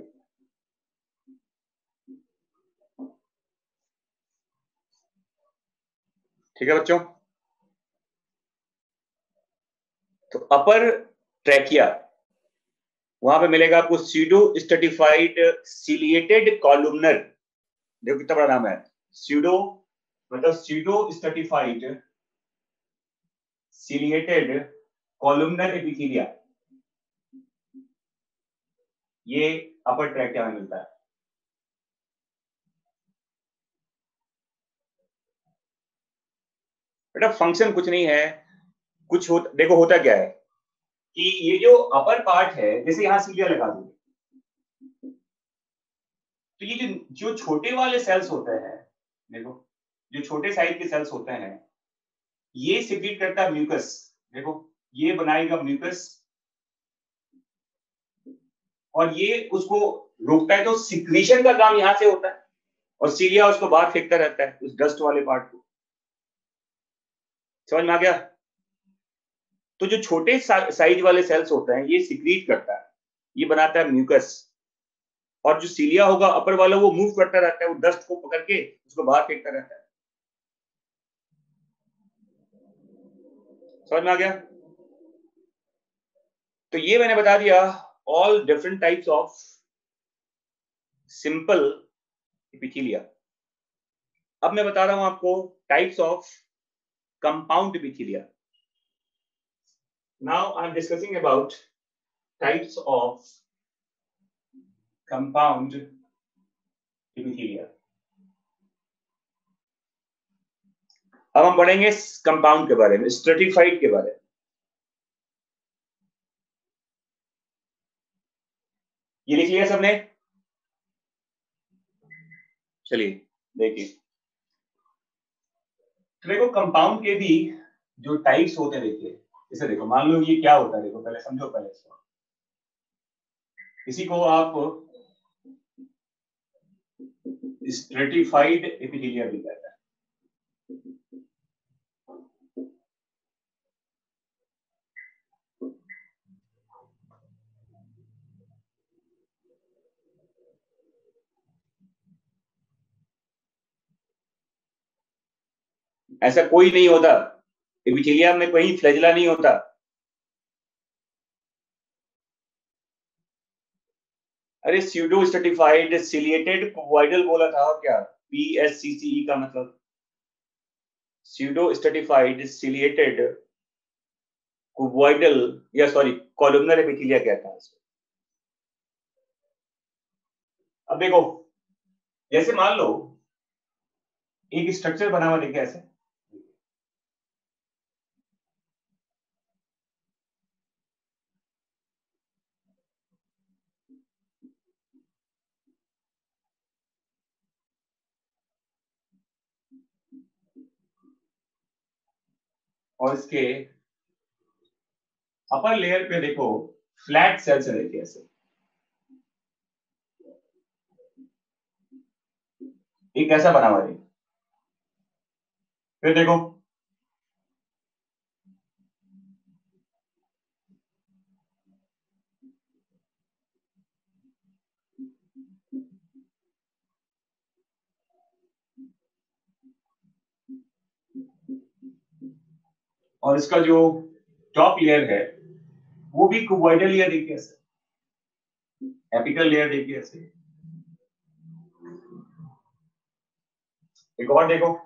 ठीक है बच्चों, तो अपर ट्रैकिया वहां पे मिलेगा आपको स्यूडो स्ट्रेटिफाइड सिलिएटेड कॉलुमनर। देखो कितना बड़ा नाम है, स्यूडो, मतलब pseudo stratified ciliated columnar epithelia, ये अपर ट्रैकिया में मिलता है। बेटा फंक्शन कुछ नहीं है, कुछ हो, देखो होता क्या है कि ये जो अपर पार्ट है, जैसे यहां सीलिया लगा दो, तो ये जो जो छोटे वाले सेल्स होते हैं, देखो जो छोटे साइज के सेल्स होते हैं ये सिक्रीट करता है म्यूकस। देखो ये बनाएगा म्यूकस और ये उसको रोकता है, तो सिक्रीशन का काम यहां से होता है और सीलिया उसको बाहर फेंकता रहता है उस डस्ट वाले पार्ट को। समझ में आ गया? तो जो छोटे साइज वाले सेल्स होते हैं ये सिक्रीट करता है, ये बनाता है म्यूकस, और जो सीलिया होगा अपर वाला वो मूव करता रहता है, वो डस्ट को पकड़ के उसको बाहर फेंकता रहता है। समझ में आ गया? तो ये मैंने बता दिया all different types of simple epithelia. अब मैं बता रहा हूं आपको types of compound epithelia. Now I am discussing about types of compound epithelia. अब हम पढ़ेंगे कंपाउंड के बारे में, स्ट्रेटिफाइड के बारे में। ये लिख लिया सबने? चलिए देखिए, देखो कंपाउंड के भी जो टाइप्स होते हैं, देखिए इसे देखो, मान लो ये क्या होता है, देखो पहले समझो, पहले इसको, इसी को आप स्ट्रेटिफाइड एपिथेलिया भी कहते हैं। ऐसा कोई नहीं होता एपिथेलिया में, कोई फ्लैजिला नहीं होता। अरे स्यूडो स्ट्रेटिफाइड सिलिएटेड कुबॉइडल बोला था, और क्या PSCCE का मतलब स्यूडो स्ट्रेटिफाइड सिलिएटेड कुबॉइडल, या सॉरी कॉलमनर एपिथेलिया कहता है इसको। अब देखो, जैसे मान लो एक स्ट्रक्चर बना हुआ, देखिए ऐसे, और इसके अपर लेयर पे देखो फ्लैट सेल्स है, देखिए ऐसे, एक ऐसा बना हुआ है। फिर देखो और इसका जो टॉप लेयर है वो भी क्यूबॉइडल लेयर, देखिए ऐसे, एपिकल लेयर देखिए ऐसे। एक और देखो,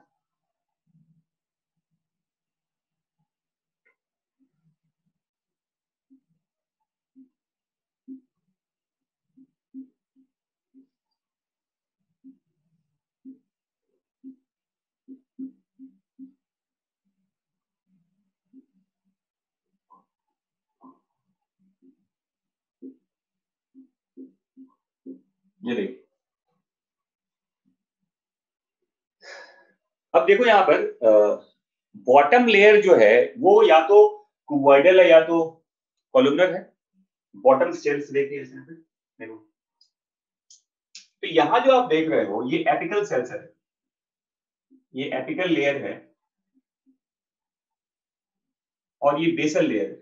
ये देखो। अब देखो यहाँ पर बॉटम लेयर जो है वो या तो क्यूबॉइडल है या तो कॉलमनर है। बॉटम सेल्स देखिए इसमें पे, देखो। तो यहाँ जो आप देख रहे हो ये एपिकल सेल्स है, ये एपिकल लेयर है, और ये बेसल लेयर है।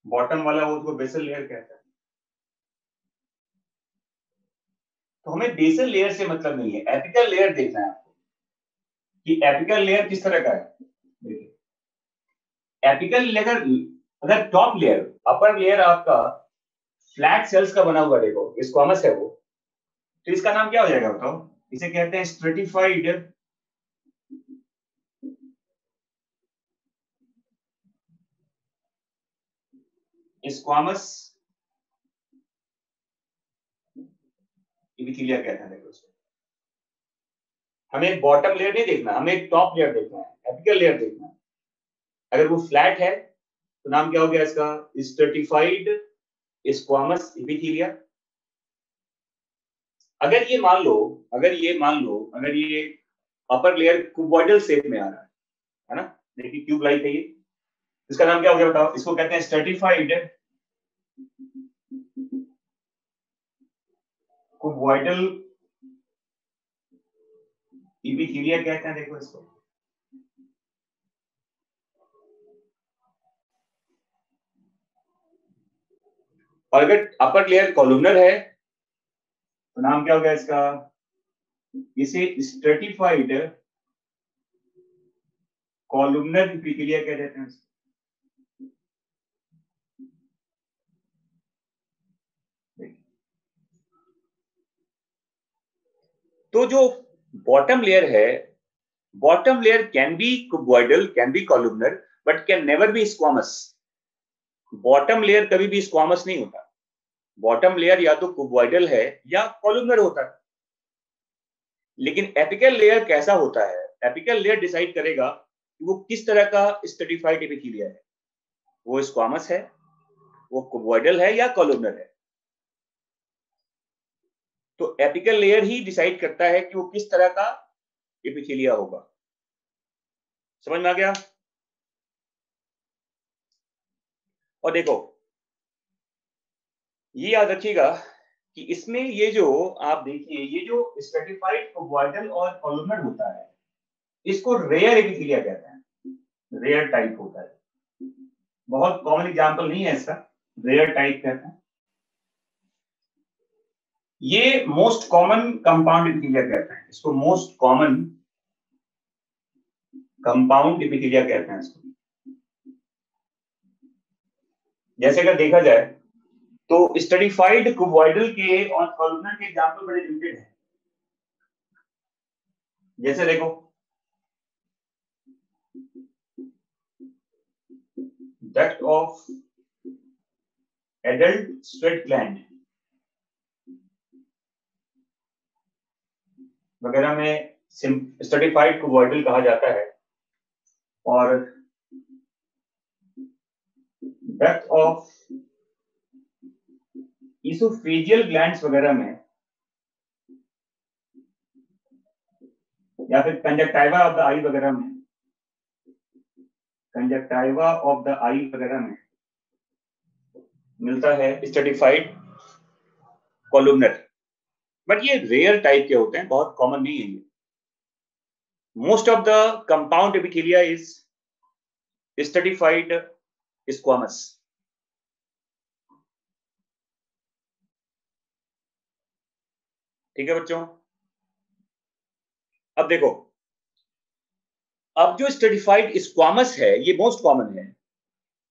बॉटम वाला वो उसको बेसल लेयर कहता है। तो हमें बेसल लेयर से मतलब नहीं है, एपिकल लेयर देखना है आपको कि एपिकल लेयर किस तरह का है। देखिए एपिकल लेयर, अगर टॉप लेयर, अपर लेयर आपका फ्लैट सेल्स का बना हुआ, देखो स्क्वामस है वो, तो इसका नाम क्या हो जाएगा बताओ? इसे कहते हैं स्ट्रेटिफाइड स्क्वामस एपिथेलिया कहते हैं। देखो उसको हमें बॉटम लेयर नहीं देखना, हमें टॉप लेयर देखना है, एपिकल लेयर देखना है। अगर वो फ्लैट है तो नाम क्या हो गया इसका? Stratified squamous epithelia. अगर ये मान लो, अगर ये अपर लेयर क्यूबॉइडल शेप में आ रहा है ना, देखिए क्यूब लाइक है ये, इसका नाम क्या हो गया बताओ? इसको कहते हैं स्ट्रेटिफाइड क्यूबॉइडल इपिथेलिया कहते हैं, देखो इसको। और अगर अपर लेयर कॉलुमनर है तो नाम क्या हो गया इसका? इसे स्ट्रेटिफाइड कॉलुमनर इपिथेलिया कह देते हैं। तो जो बॉटम लेयर है, bottom layer can be cuboidal, can be columnar, but can never be squamous. Bottom layer कभी भी स्क्वामस नहीं होता। बॉटम लेयर या तो क्यूबॉइडल है या कॉलुमनर होता है। लेकिन एपिकल लेयर कैसा होता है? एपिकल लेयर डिसाइड करेगा कि वो किस तरह का स्ट्रेटिफाइड एपिथेलिया है। वो स्क्वामस है, वो क्यूबॉइडल है या कॉलुमनर है। तो एपिकल लेयर ही डिसाइड करता है कि वो किस तरह का एपिथेलिया होगा। समझ में आ गया? और देखो, ये याद रखिएगा कि इसमें ये जो आप देखिए, ये जो स्ट्रेटिफाइड क्यूबॉइडल और कॉलुमनर होता है, इसको रेयर एपिथेलिया कहते हैं। रेयर टाइप होता है, बहुत कॉमन एग्जांपल नहीं है इसका, रेयर टाइप कहते हैं। ये मोस्ट कॉमन कंपाउंड एपिथेलिया कहते हैं इसको, मोस्ट कॉमन कंपाउंड एपिथेलिया कहते हैं इसको। जैसे अगर देखा जाए तो स्ट्रेटिफाइड क्यूबॉइडल के और कॉलुमनर के एग्जांपल बड़े लिमिटेड हैं। जैसे देखो, duct of adult sweat gland वगैरह में स्ट्रेटिफाइड क्यूबॉइडल कहा जाता है, और डक्ट ऑफ इसोफेजियल ग्लैंड्स वगैरह में, या फिर कंजक्टाइवा ऑफ द आई वगैरह में, कंजक्टाइवा ऑफ द आई वगैरह में मिलता है स्ट्रेटिफाइड कॉलुमनर। बट ये रेयर टाइप के होते हैं, बहुत कॉमन नहीं है ये। Most of the compound epithelia is stratified squamous. ठीक है बच्चों? अब देखो, अब जो स्ट्रेटिफाइड स्क्वामस है ये मोस्ट कॉमन है,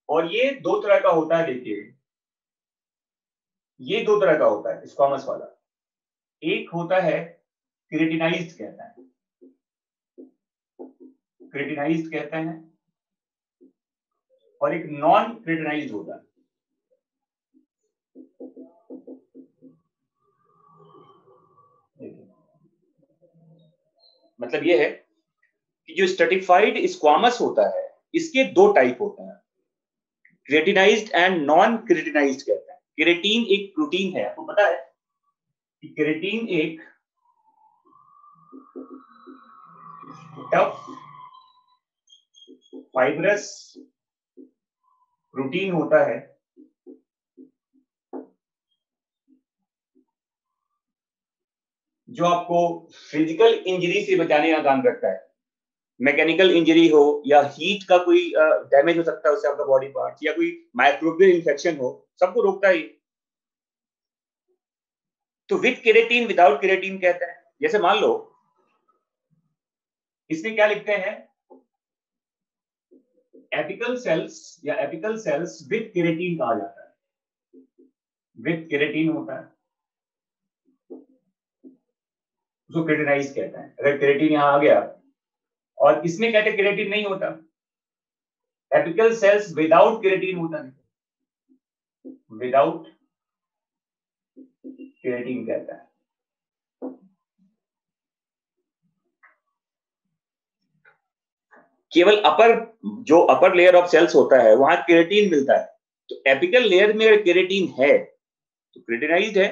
और ये दो तरह का होता है। देखिए, ये दो तरह का होता है स्क्वामस वाला। एक होता है क्रेटिनाइज्ड कहता है, क्रेटिनाइज्ड कहते हैं, और एक नॉन क्रेटिनाइज्ड होता है। मतलब ये है कि जो स्ट्रेटिफाइड स्क्वामस होता है इसके दो टाइप होते हैं, क्रेटिनाइज्ड एंड नॉन क्रेटिनाइज्ड कहते हैं। क्रेटीन एक प्रोटीन है, आपको पता है कि क्रेटीन एक टफ फाइब्रस प्रोटीन होता है जो आपको फिजिकल इंजरी से बचाने का काम करता है। मैकेनिकल इंजरी हो या हीट का कोई डैमेज हो सकता है उससे आपका बॉडी पार्ट, या कोई माइक्रोबियल इंफेक्शन हो, सबको रोकता है। तो विद केरेटीन विदाउट केरेटीन कहते हैं। जैसे मान लो इसमें क्या लिखते हैं, एपिकल सेल्स या एपिकल सेल्स विद केरेटीन कहा जाता है। विद केरेटीन होता है, उसको केरेटिनाइज कहते हैं। अगर केरेटीन यहां आ गया और इसमें कहते केरेटीन नहीं होता, एपिकल सेल्स विदाउट केरेटीन होता है, विदाउट केरेटीन कहता है। केवल अपर, जो अपर लेयर ऑफ सेल्स होता है वहां केरेटीन मिलता है। तो एपिकल लेयर में अगर केरेटीन है तो केरेटिनाइज्ड है,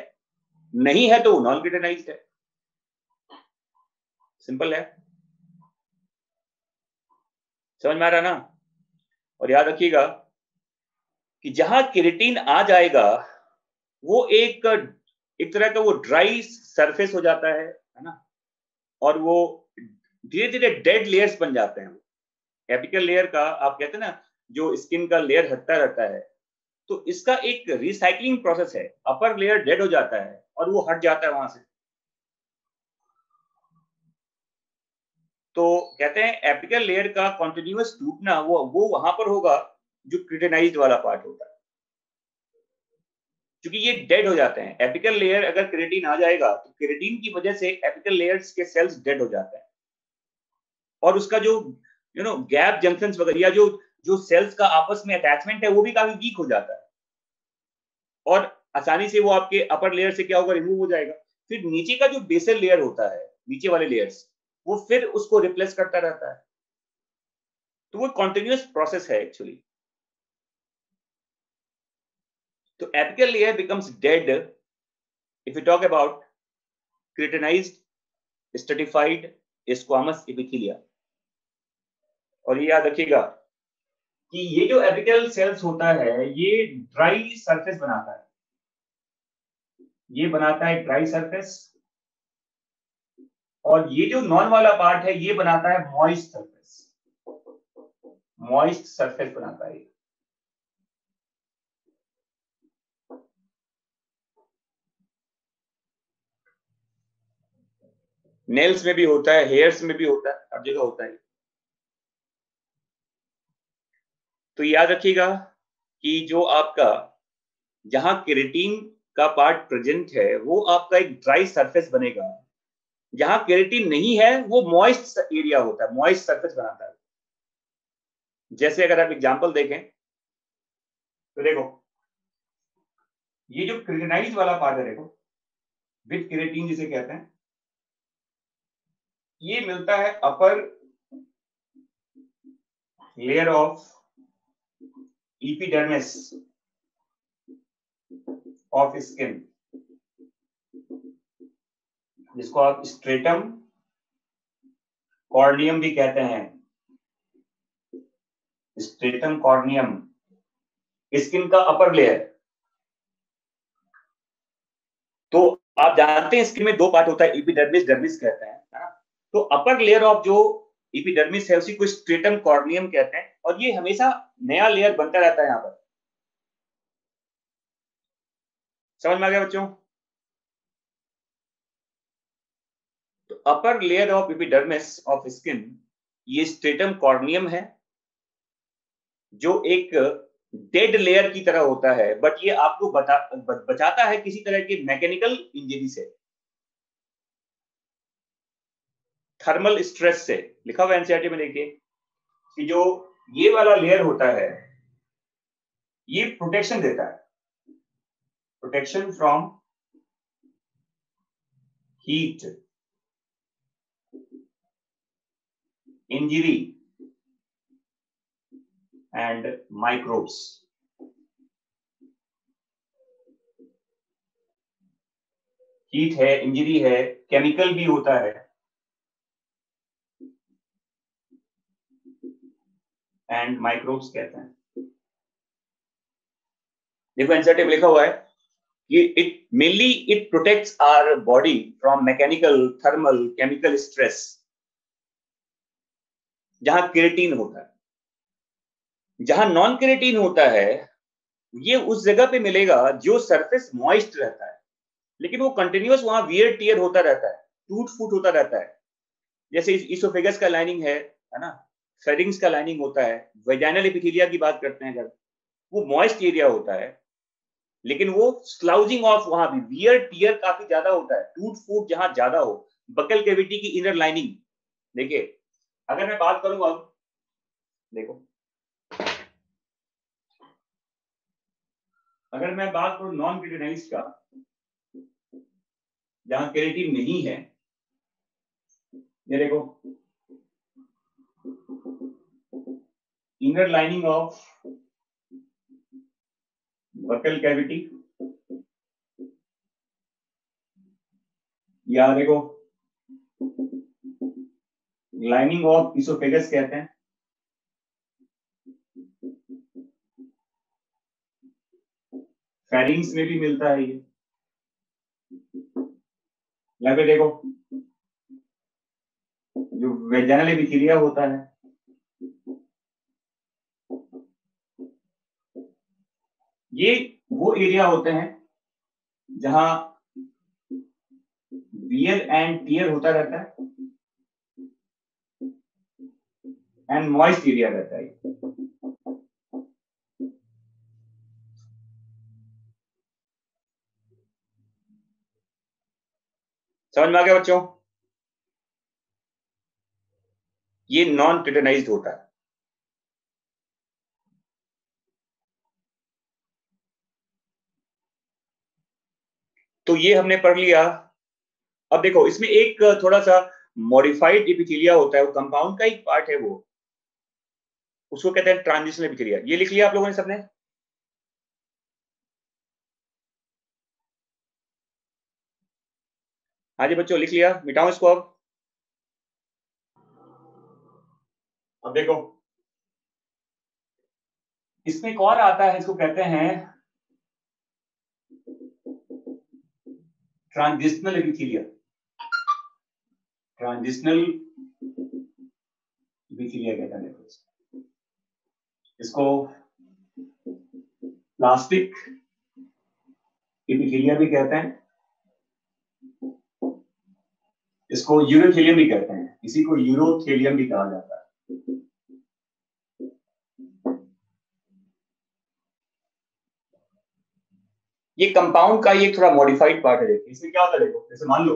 नहीं है तो नॉन केरेटिनाइज्ड है। सिंपल है। समझ में आ रहा ना? और याद रखिएगा कि जहां केराटिन आ जाएगा वो एक तरह का वो ड्राई सरफेस हो जाता है ना, और वो धीरे धीरे डेड लेयर्स बन जाते हैं। एपिकल लेयर का आप कहते हैं ना, जो स्किन का लेयर हटता रहता है, तो इसका एक रिसाइकलिंग प्रोसेस है। अपर लेयर डेड हो जाता है और वो हट जाता है वहां से। तो कहते हैं एपिकल लेयर का कॉन्टिन्यूअस टूटना वो वहां पर होगा जो क्रिटेनाइज्ड वाला पार्ट होता है, क्योंकि ये डेड हो जाते हैं। एपिकल लेयर अगर केराटिन आ जाएगा तो केराटिन की वजह से एपिकल लेयर्स के सेल्स डेड हो जाते हैं, और उसका जो गैप जंक्शन वगैरह या जो जो सेल्स का आपस में अटैचमेंट है वो भी काफी वीक हो जाता है, और आसानी से वो आपके अपर लेयर से क्या होगा, रिमूव हो जाएगा। फिर नीचे का जो बेसल लेयर होता है, नीचे वाले लेयर्स, वो फिर उसको रिप्लेस करता रहता है। तो वो कॉन्टिन्यूअस प्रोसेस है एक्चुअली। तो apical layer becomes dead if you talk about keratinised stratified squamous epithelia. और ये याद रखिएगा कि ये जो एपिकल सेल्स होता है ये ड्राई सरफेस बनाता है, ये बनाता है ड्राई सरफेस, और ये जो नॉन वाला पार्ट है ये बनाता है मॉइस्ट सरफेस। मॉइस्ट सरफेस बनाता है। नेल्स में भी होता है, हेयर्स में भी होता है, हर जगह होता है। तो याद रखिएगा कि जो आपका जहां केराटिन का पार्ट प्रेजेंट है वो आपका एक ड्राई सरफेस बनेगा। जहां केराटिन नहीं है वो मॉइस्ट एरिया होता है, मॉइस्ट सरफेस बनाता है। जैसे अगर आप एग्जांपल देखें तो देखो, ये जो क्रिटेनाइज वाला पार्ट है, देखो विद केराटिन जिसे कहते हैं, ये मिलता है upper layer of epidermis of skin, जिसको आप स्ट्रेटम कॉर्नियम भी कहते हैं। स्ट्रेटम कॉर्नियम स्किन का अपर लेयर। तो आप जानते हैं स्किन में दो पार्ट होता है, एपिडर्मिस डर्मिस कहते हैं, है ना? तो अपर लेयर ऑफ जो एपिडर्मिस है उसी को स्ट्रेटम कॉर्नियम कहते हैं, और ये हमेशा नया लेयर बनता रहता है यहाँ पर। समझ में आ गया बच्चों? तो upper layer of epidermis of skin ये स्ट्रेटम कॉर्नियम है, जो एक डेड लेयर की तरह होता है, बट ये आपको बचाता है किसी तरह के मैकेनिकल इंजरी से, थर्मल स्ट्रेस से। लिखा हुआ एनसीईआरटी में देखिए कि जो ये वाला लेयर होता है ये प्रोटेक्शन देता है, protection from heat, injury and microbes. Heat है, इंजरी है, केमिकल भी होता है, एंड माइक्रोब्स कहते हैं। देखो एनसीईआरटी में लिखा हुआ है कि it protects our body from mechanical, thermal, chemical stress, जहां केराटिन होता है। जहां नॉन केराटिन होता है ये उस जगह पे मिलेगा जो सरफेस मॉइस्ट रहता है, लेकिन वो कंटिन्यूअस वहां वियर टियर होता रहता है, टूट फूट होता रहता है। जैसे इसोफेगस का लाइनिंग है ना, फेरिंग्स का लाइनिंग होता है, वेजाइनल एपिथेलिया की बात करते हैं अगर, वो मॉइस्ट एरिया होता है, लेकिन वो स्लाउजिंग ऑफ वहां भी वियर टियर काफी ज्यादा होता है, टूट फूट जहां ज्यादा हो। बकल कैविटी की इनर लाइनिंग देखिए, अगर मैं बात करूं अब, देखो अगर मैं बात करूं नॉन केराटिनाइज का, जहां केराटिन नहीं है, ये देखो inner lining of buccal cavity, या देखो लाइनिंग ऑफ इसोफेगस कहते हैं, फेरिंग्स में भी मिलता है ये। यहाँ पे देखो जो वेजाइनल एपिथेलिया होता है, ये वो एरिया होते हैं जहां वियर एंड टियर होता रहता है एंड मॉइस्ट एरिया रहता है। समझ में आ गया बच्चों? ये नॉन टिटेनाइज्ड होता है। तो ये हमने पढ़ लिया। अब देखो इसमें एक थोड़ा सा मॉडिफाइड एपिथेलिया होता है, वो कंपाउंड का एक पार्ट है, वो उसको कहते हैं ट्रांजिशनल एपिथेलिया। ये लिख लिया आप लोगों ने सबने? हाँ जी बच्चों, लिख लिया? मिटाऊं इसको अब देखो इसमें एक और आता है, इसको कहते हैं ट्रांजिशनल एपिथेलिया। ट्रांजिशनल एपिथेलिया कहते हैं इसको प्लास्टिक एपिथेलिया भी कहते हैं, इसको यूरोथेलियम भी कहते हैं, इसी को यूरोथेलियम भी कहा जाता है। ये कंपाउंड का ये थोड़ा मॉडिफाइड पार्ट है। देखिए इसमें क्या होता है, देखो जैसे मान लो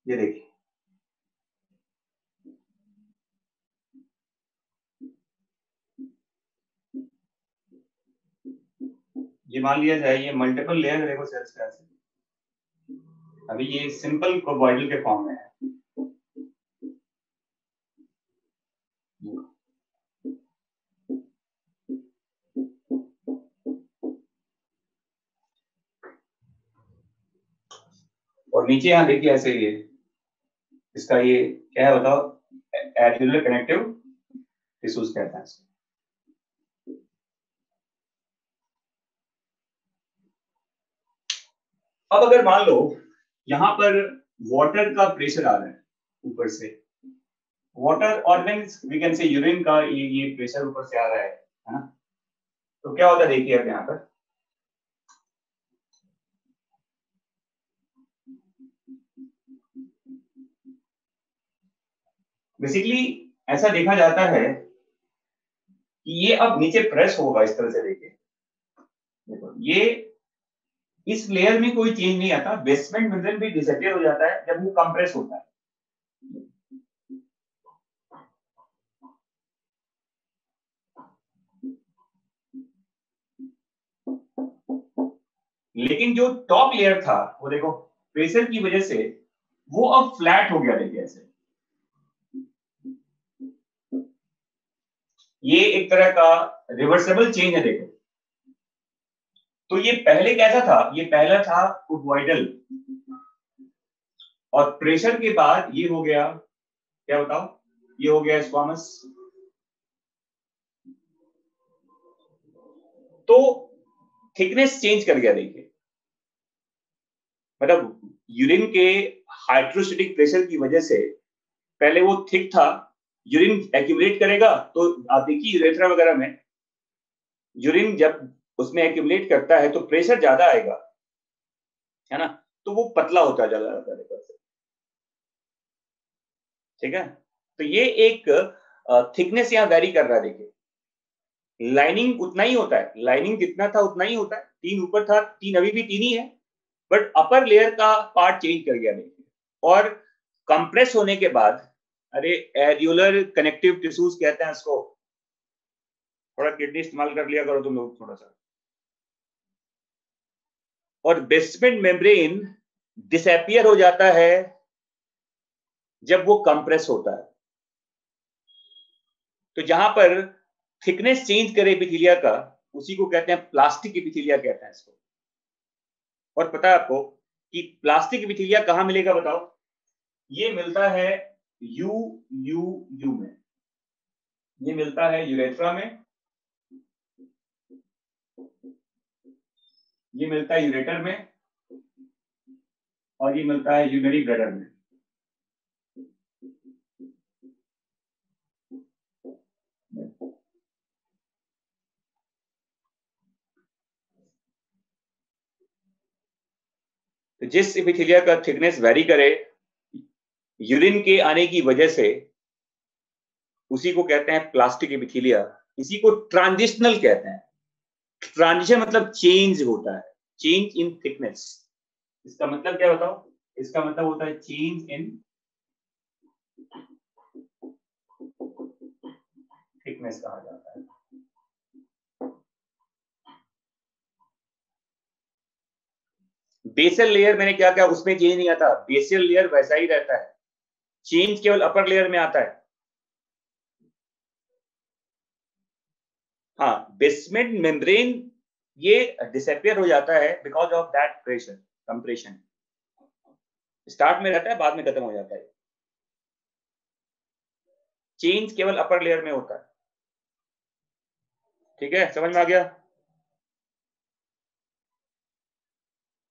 ये देखिए, ये मान लिया जाए ये मल्टीपल लेयर है, देखो सेल्स का ऐसे। अभी ये सिंपल कार्बोहाइड्रेट के फॉर्म में है, और नीचे यहां देखिए ऐसे ये इसका ये क्या है बताओ, एड्यूलर कनेक्टिव टिश्यूज कहते हैं इसको। अब अगर मान लो यहां पर वाटर का प्रेशर आ रहा है ऊपर से, वाटर और means we can say urine का ये प्रेशर ऊपर से आ रहा है ना? तो क्या होता है देखिए अब यहाँ पर बेसिकली ऐसा देखा जाता है कि ये अब नीचे प्रेस होगा इस तरह से। देखिए देखो ये इस लेयर में कोई चेंज नहीं आता, बेसमेंट मेम्ब्रेन भी डिसअपियर हो जाता है जब वो कंप्रेस होता है। लेकिन जो टॉप लेयर था वो देखो प्रेशर की वजह से वो अब फ्लैट हो गया। देखिए ऐसे ये एक तरह का रिवर्सेबल चेंज है। देखो तो ये पहले कैसा था, ये पहला था कुबॉइडल, और प्रेशर के बाद ये हो गया क्या बताओ, ये हो गया स्क्वामस। तो थिकनेस चेंज कर गया। देखिए मतलब यूरिन के हाइड्रोस्टेटिक प्रेशर की वजह से पहले वो थिक था, यूरिन एक्यूमुलेट करेगा तो आप देखिए यूरेथ्रा वगैरह में यूरिन जब उसमें एक्यूमुलेट करता है तो प्रेशर ज्यादा आएगा, है ना? तो वो पतला होता चला जाता है। ठीक है, तो ये एक थिकनेस यहाँ वेरी कर रहा है। देखिए लाइनिंग उतना ही होता है, लाइनिंग जितना था उतना ही होता है, 3 ऊपर था, 3 अभी भी 3 ही है, बट अपर लेयर का पार्ट चेंज कर गया। देखिए और कंप्रेस होने के बाद, अरे एरियोलर कनेक्टिव टिश्यूज कहते हैं इसको, थोड़ा किडनी इस्तेमाल कर लिया करो तुम लोग थोड़ा सा। और बेसमेंट मेम्ब्रेन डिसअपियर हो जाता है जब वो कंप्रेस होता है। तो जहां पर थिकनेस चेंज करे एपिथेलिया का, उसी को कहते हैं प्लास्टिक एपिथेलिया कहते हैं इसको। और पता है आपको कि प्लास्टिक एपिथेलिया कहां मिलेगा बताओ? ये मिलता है यू यू यू में, ये मिलता है यूरेथ्रा में, ये मिलता है यूरेटर में, और ये मिलता है यूरिनरी ब्लैडर में। तो जिस एपिथेलिया का थिकनेस वेरी करे यूरिन के आने की वजह से, उसी को कहते हैं प्लास्टिक एपिथेलिया। इसी को ट्रांजिशनल कहते हैं। ट्रांजिशन मतलब चेंज होता है, चेंज इन थिकनेस। इसका मतलब क्या बताओ? इसका मतलब होता है चेंज इन थिकनेस कहा जाता है। बेसल लेयर मैंने क्या क्या, उसमें चेंज नहीं आता, बेसल लेयर वैसा ही रहता है, चेंज केवल अपर लेयर में आता है। हाँ, बेसमेंट मेम्ब्रेन ये डिसअपियर हो जाता है because of that pressure compression. Start में रहता है, बाद में खत्म हो जाता है। चेंज केवल अपर लेयर में होता है। ठीक है, समझ में आ गया?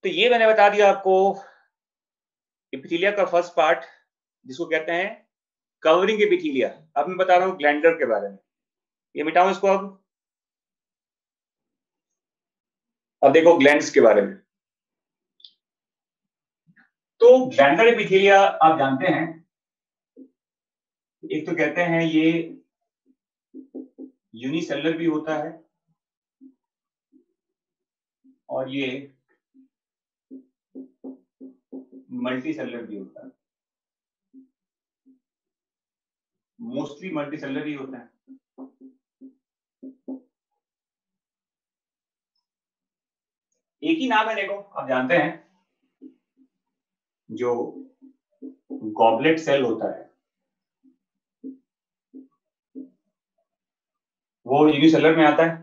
तो ये मैंने बता दिया आपको एपिथेलिया का फर्स्ट पार्ट, जिसको कहते हैं कवरिंग एपिथेलिया। अब मैं बता रहा हूँ ग्लैंडर के बारे में। ये मिटाऊं इसको। अब देखो ग्लैंड्स के बारे में। तो ग्लैंडर एपिथेलिया आप जानते हैं, एक तो कहते हैं ये यूनिसेलुलर भी होता है, और ये मल्टी सेलुलर भी होता है। मोस्टली मल्टी सेलुलर ही होता है। एक ही नाम है, देखो आप जानते हैं, जो गॉबलेट सेल होता है वो यूनिसेलुलर में आता है।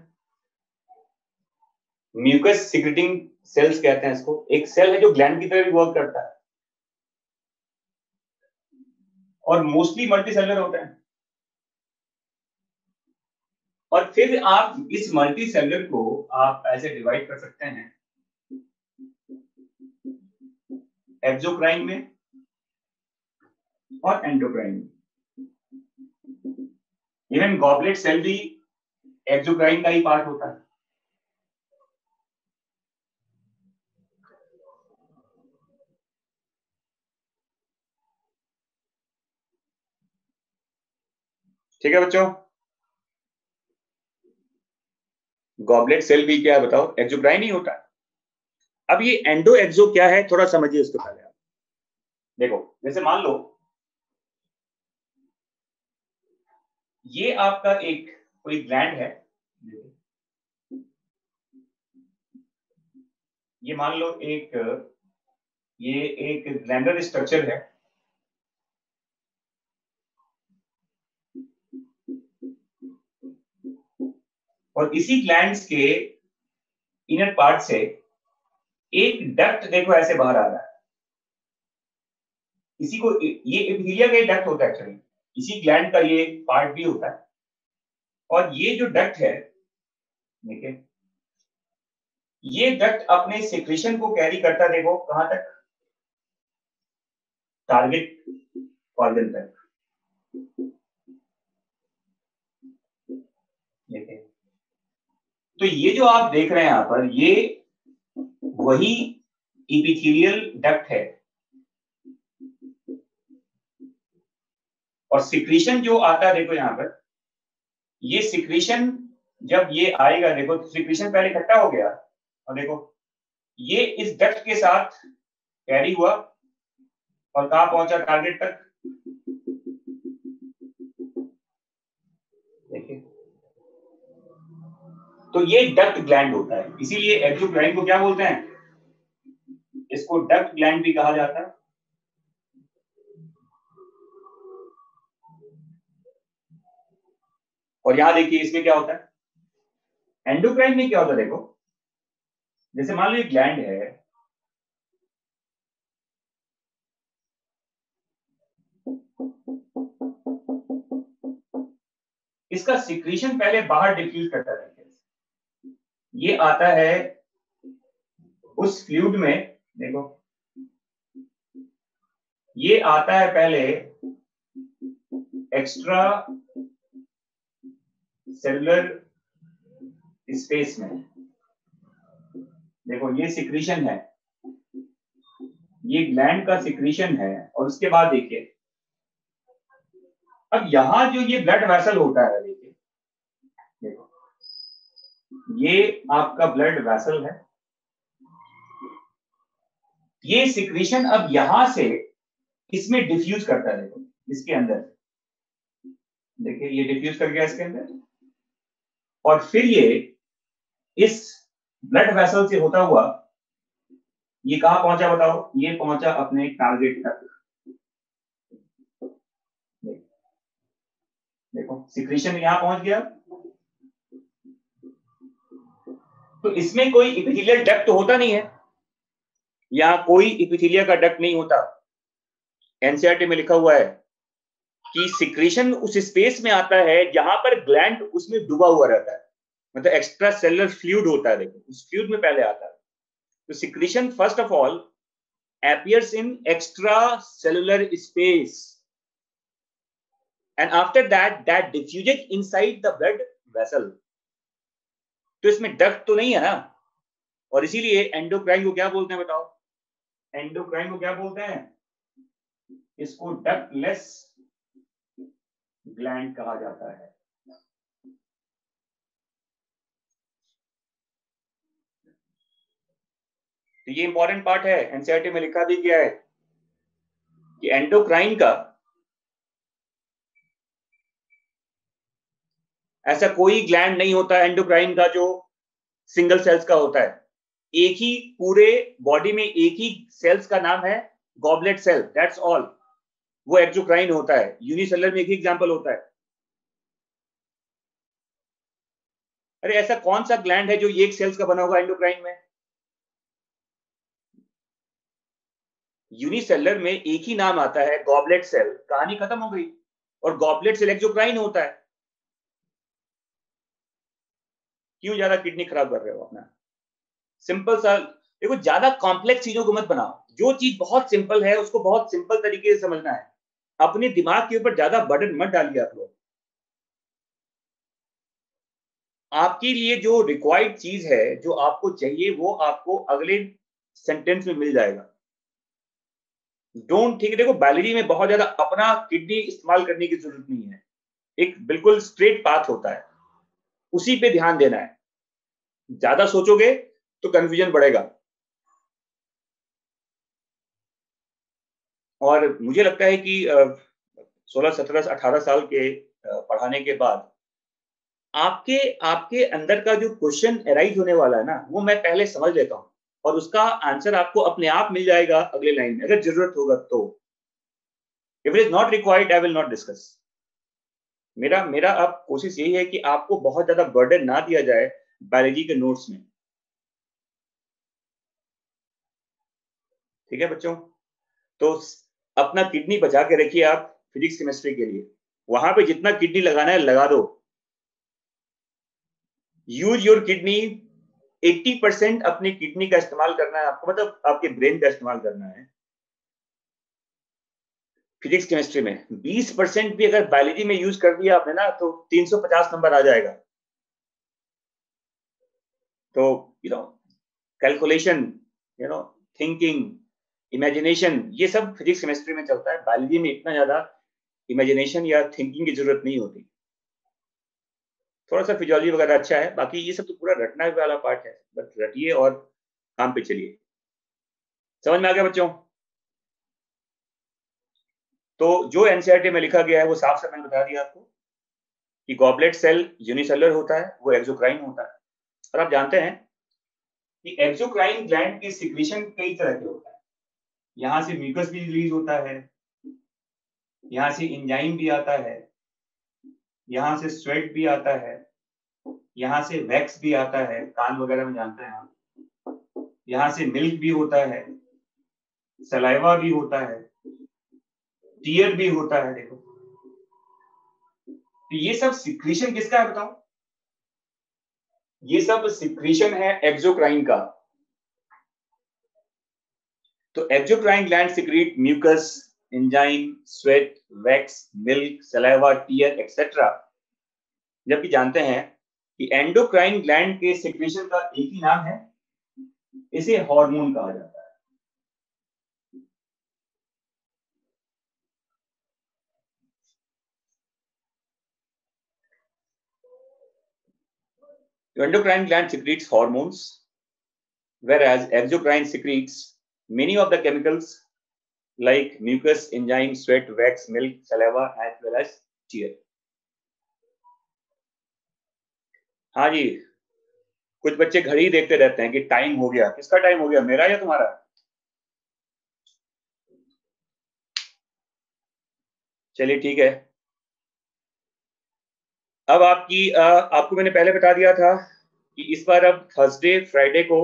म्यूकस सिक्रेटिंग सेल्स कहते हैं इसको। एक सेल है जो ग्लैंड की तरह भी वर्क करता है, और मोस्टली मल्टी सेलुलर होता है। और फिर आप इस मल्टी सेलुलर को आप ऐसे डिवाइड कर सकते हैं एक्सोक्राइन में और एंडोक्राइन में। इवन गॉबलेट सेल भी एक्सोक्राइन का ही पार्ट होता है। ठीक है बच्चों, गॉबलेट सेल भी क्या है बताओ, एक्सोक्राइन ही होता है। अब ये एंडो एक्सो क्या है, थोड़ा समझिए उसको पहले आप। देखो, जैसे मान लो ये आपका एक कोई ग्लैंड है, ये मान लो एक, ये एक ग्लैंडर स्ट्रक्चर है। और इसी ग्लैंड्स के इनर पार्ट से एक डक्ट देखो ऐसे बाहर आ रहा है। इसी को, ये एपिथेलिया का डक्ट होता है एक्चुअली। इसी ग्लैंड का ये पार्ट भी होता है। और ये जो डक्ट है, देखिए, ये डक्ट अपने सिक्रीशन को कैरी करता है, देखो कहां तक, टारगेट ऑर्गन तक। देखिए, तो ये जो आप देख रहे हैं यहां पर, ये वही इपिथेलियल डक्ट है। और सिक्रीशन जो आता है देखो यहां पर, ये सिक्रीशन जब ये आएगा, देखो सिक्रीशन पहले इकट्ठा हो गया, और देखो ये इस डक्ट के साथ कैरी हुआ और कहां पहुंचा, टारगेट तक। देखिए, तो ये डक्ट ग्लैंड होता है। इसीलिए एक्सोक्राइन को क्या बोलते हैं, इसको डक्ट ग्लैंड भी कहा जाता है। और यहां देखिए इसमें क्या होता है, एंडोक्राइन में क्या होता है, देखो जैसे मान लो एक ग्लैंड है, इसका सिक्रीशन पहले बाहर डिफ्यूज करता है। ये आता है उस फ्लूइड में, देखो ये आता है पहले एक्स्ट्रा सेलुलर स्पेस में, देखो ये सिक्रीशन है, ये ग्लैंड का सिक्रीशन है। और उसके बाद देखिए अब यहां जो ये ब्लड वेसल होता है, देखिए देखो ये आपका ब्लड वेसल है, ये सिक्रीशन अब यहां से इसमें डिफ्यूज करता है, देखो इसके अंदर, देखिए ये डिफ्यूज कर गया इसके अंदर, और फिर ये इस ब्लड वेसल से होता हुआ ये कहां पहुंचा बताओ, ये पहुंचा अपने टारगेट तक। देखो सिक्रीशन यहां पहुंच गया, तो इसमें कोई इपिथेलियल डक्ट तो होता नहीं है, यहां कोई इपिथेलिया का डक्ट नहीं होता। एनसीईआरटी में लिखा हुआ है कि सिक्रीशन उस स्पेस में आता है जहां पर ग्लैंड उसमें डूबा हुआ रहता है, मतलब एक्स्ट्रा सेलुलर फ्लूइड होता है, देखो उस फ्लूइड में पहले आता है। तो secretion first of all appears in extracellular space and after that diffuses inside the blood vessel। तो इसमें डक्ट तो नहीं है ना, और इसीलिए एंडोक्राइन को क्या बोलते हैं बताओ, एंडोक्राइन को क्या बोलते हैं, इसको डक्टलेस ग्लैंड कहा जाता है। तो ये इंपॉर्टेंट पार्ट है, एनसीईआरटी में लिखा भी गया है कि एंडोक्राइन का ऐसा कोई ग्लैंड नहीं होता एंडोक्राइन का जो सिंगल सेल्स का होता है। एक ही पूरे बॉडी में एक ही सेल्स का नाम है गॉबलेट सेल, दैट्स ऑल, वो एक्सोक्राइन होता है। यूनिसेलुलर में एक ही एग्जांपल होता है। अरे ऐसा कौन सा ग्लैंड है जो एक सेल्स का बना होगा एंडोक्राइन में? यूनिसेलुलर में एक ही नाम आता है गॉबलेट सेल, कहानी खत्म हो गई। और गॉबलेट सेल एक्सोक्राइन होता है। क्यों ज्यादा किडनी खराब कर रहे हो अपना? सिंपल सा देखो, ज्यादा कॉम्प्लेक्स चीजों को मत बनाओ, जो चीज बहुत सिंपल है उसको बहुत सिंपल तरीके से समझना है। अपने दिमाग के ऊपर ज्यादा बर्डन मत डालिए आप लोग। आपके लिए जो रिक्वायर्ड चीज है, जो आपको चाहिए, वो आपको अगले सेंटेंस में मिल जाएगा। डोंट थिंक, देखो बायोलॉजी में बहुत ज्यादा अपना किडनी इस्तेमाल करने की जरूरत नहीं है। एक बिल्कुल स्ट्रेट पाथ होता है, उसी पे ध्यान देना है। ज्यादा सोचोगे तो कंफ्यूजन बढ़ेगा। और मुझे लगता है कि 16, 17, 18 साल के पढ़ाने के बाद आपके आपके अंदर का जो क्वेश्चन अराइज होने वाला है ना, वो मैं पहले समझ लेता हूं, और उसका आंसर आपको अपने आप मिल जाएगा अगले लाइन में, अगर जरूरत होगा तो। If it is not required I will not discuss. मेरा मेरा अब कोशिश यही है कि आपको बहुत ज्यादा बर्डन ना दिया जाए बायोलॉजी के नोट्स में। ठीक है बच्चों? तो अपना किडनी बचा के रखिए आप फिजिक्स केमिस्ट्री के लिए। वहां पे जितना किडनी लगाना है लगा दो। Use your kidney. 80% अपनी किडनी का इस्तेमाल करना है आपको, मतलब आपके ब्रेन का इस्तेमाल करना है फिजिक्स केमिस्ट्री में। 20% भी अगर बायोलॉजी में यूज कर दिया आपने ना, तो 350 नंबर आ जाएगा। तो कैलकुलेशन, थिंकिंग, इमेजिनेशन, ये सब फिजिक्स केमिस्ट्री में चलता है। बायोलॉजी में इतना ज्यादा इमेजिनेशन या थिंकिंग की जरूरत नहीं होती। थोड़ा सा फिजियोलॉजी वगैरह अच्छा है, बाकी ये सब तो पूरा रटना वाला पार्ट है। बस रटिए और काम पे चलिए। समझ में आ गया बच्चों? तो जो एनसीईआरटी में लिखा गया है वो साफ साफ मैंने बता दिया आपको कि गॉबलेट सेल यूनिसेलुलर होता है, वो एक्सोक्राइन होता है। और आप जानते हैं कि एक्सोक्राइन ग्लैंड की सिक्रीशन कई तरह के होता है। यहां से म्यूकस भी रिलीज होता है, यहां से एंजाइम भी आता है, यहां से स्वेट भी आता है, यहां से वैक्स भी आता है, कान वगैरह में जानते हैं आप। यहां से मिल्क भी होता है, सलाइवा भी होता है, टीयर भी होता है। देखो तो ये सब सिक्रीशन किसका है बताओ? ये सब सिक्रीशन है एक्सोक्राइन का। तो exocrine gland secrete mucus, enzyme, sweat, wax, milk, saliva, tear etcetera. जबकि जानते हैं कि एंडोक्राइन ग्लैंड के सिक्रीशन का एक ही नाम है, इसे हार्मोन कहा जाता है। Endocrine gland secretes hormones, whereas exocrine secretes many of the chemicals like mucus, enzyme, sweat, wax, milk, saliva, as well as tear. हाँ जी, कुछ बच्चे घड़ी देखते रहते हैं कि टाइम हो गया। किसका टाइम हो गया, मेरा या तुम्हारा? चलिए ठीक है। अब आपको मैंने पहले बता दिया था कि इस बार अब थर्सडे फ्राइडे को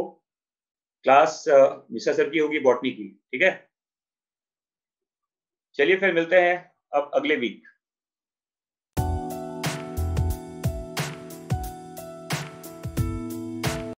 क्लास मिश्रा सर की होगी बॉटनी की, ठीक है। चलिए फिर मिलते हैं अब अगले वीक।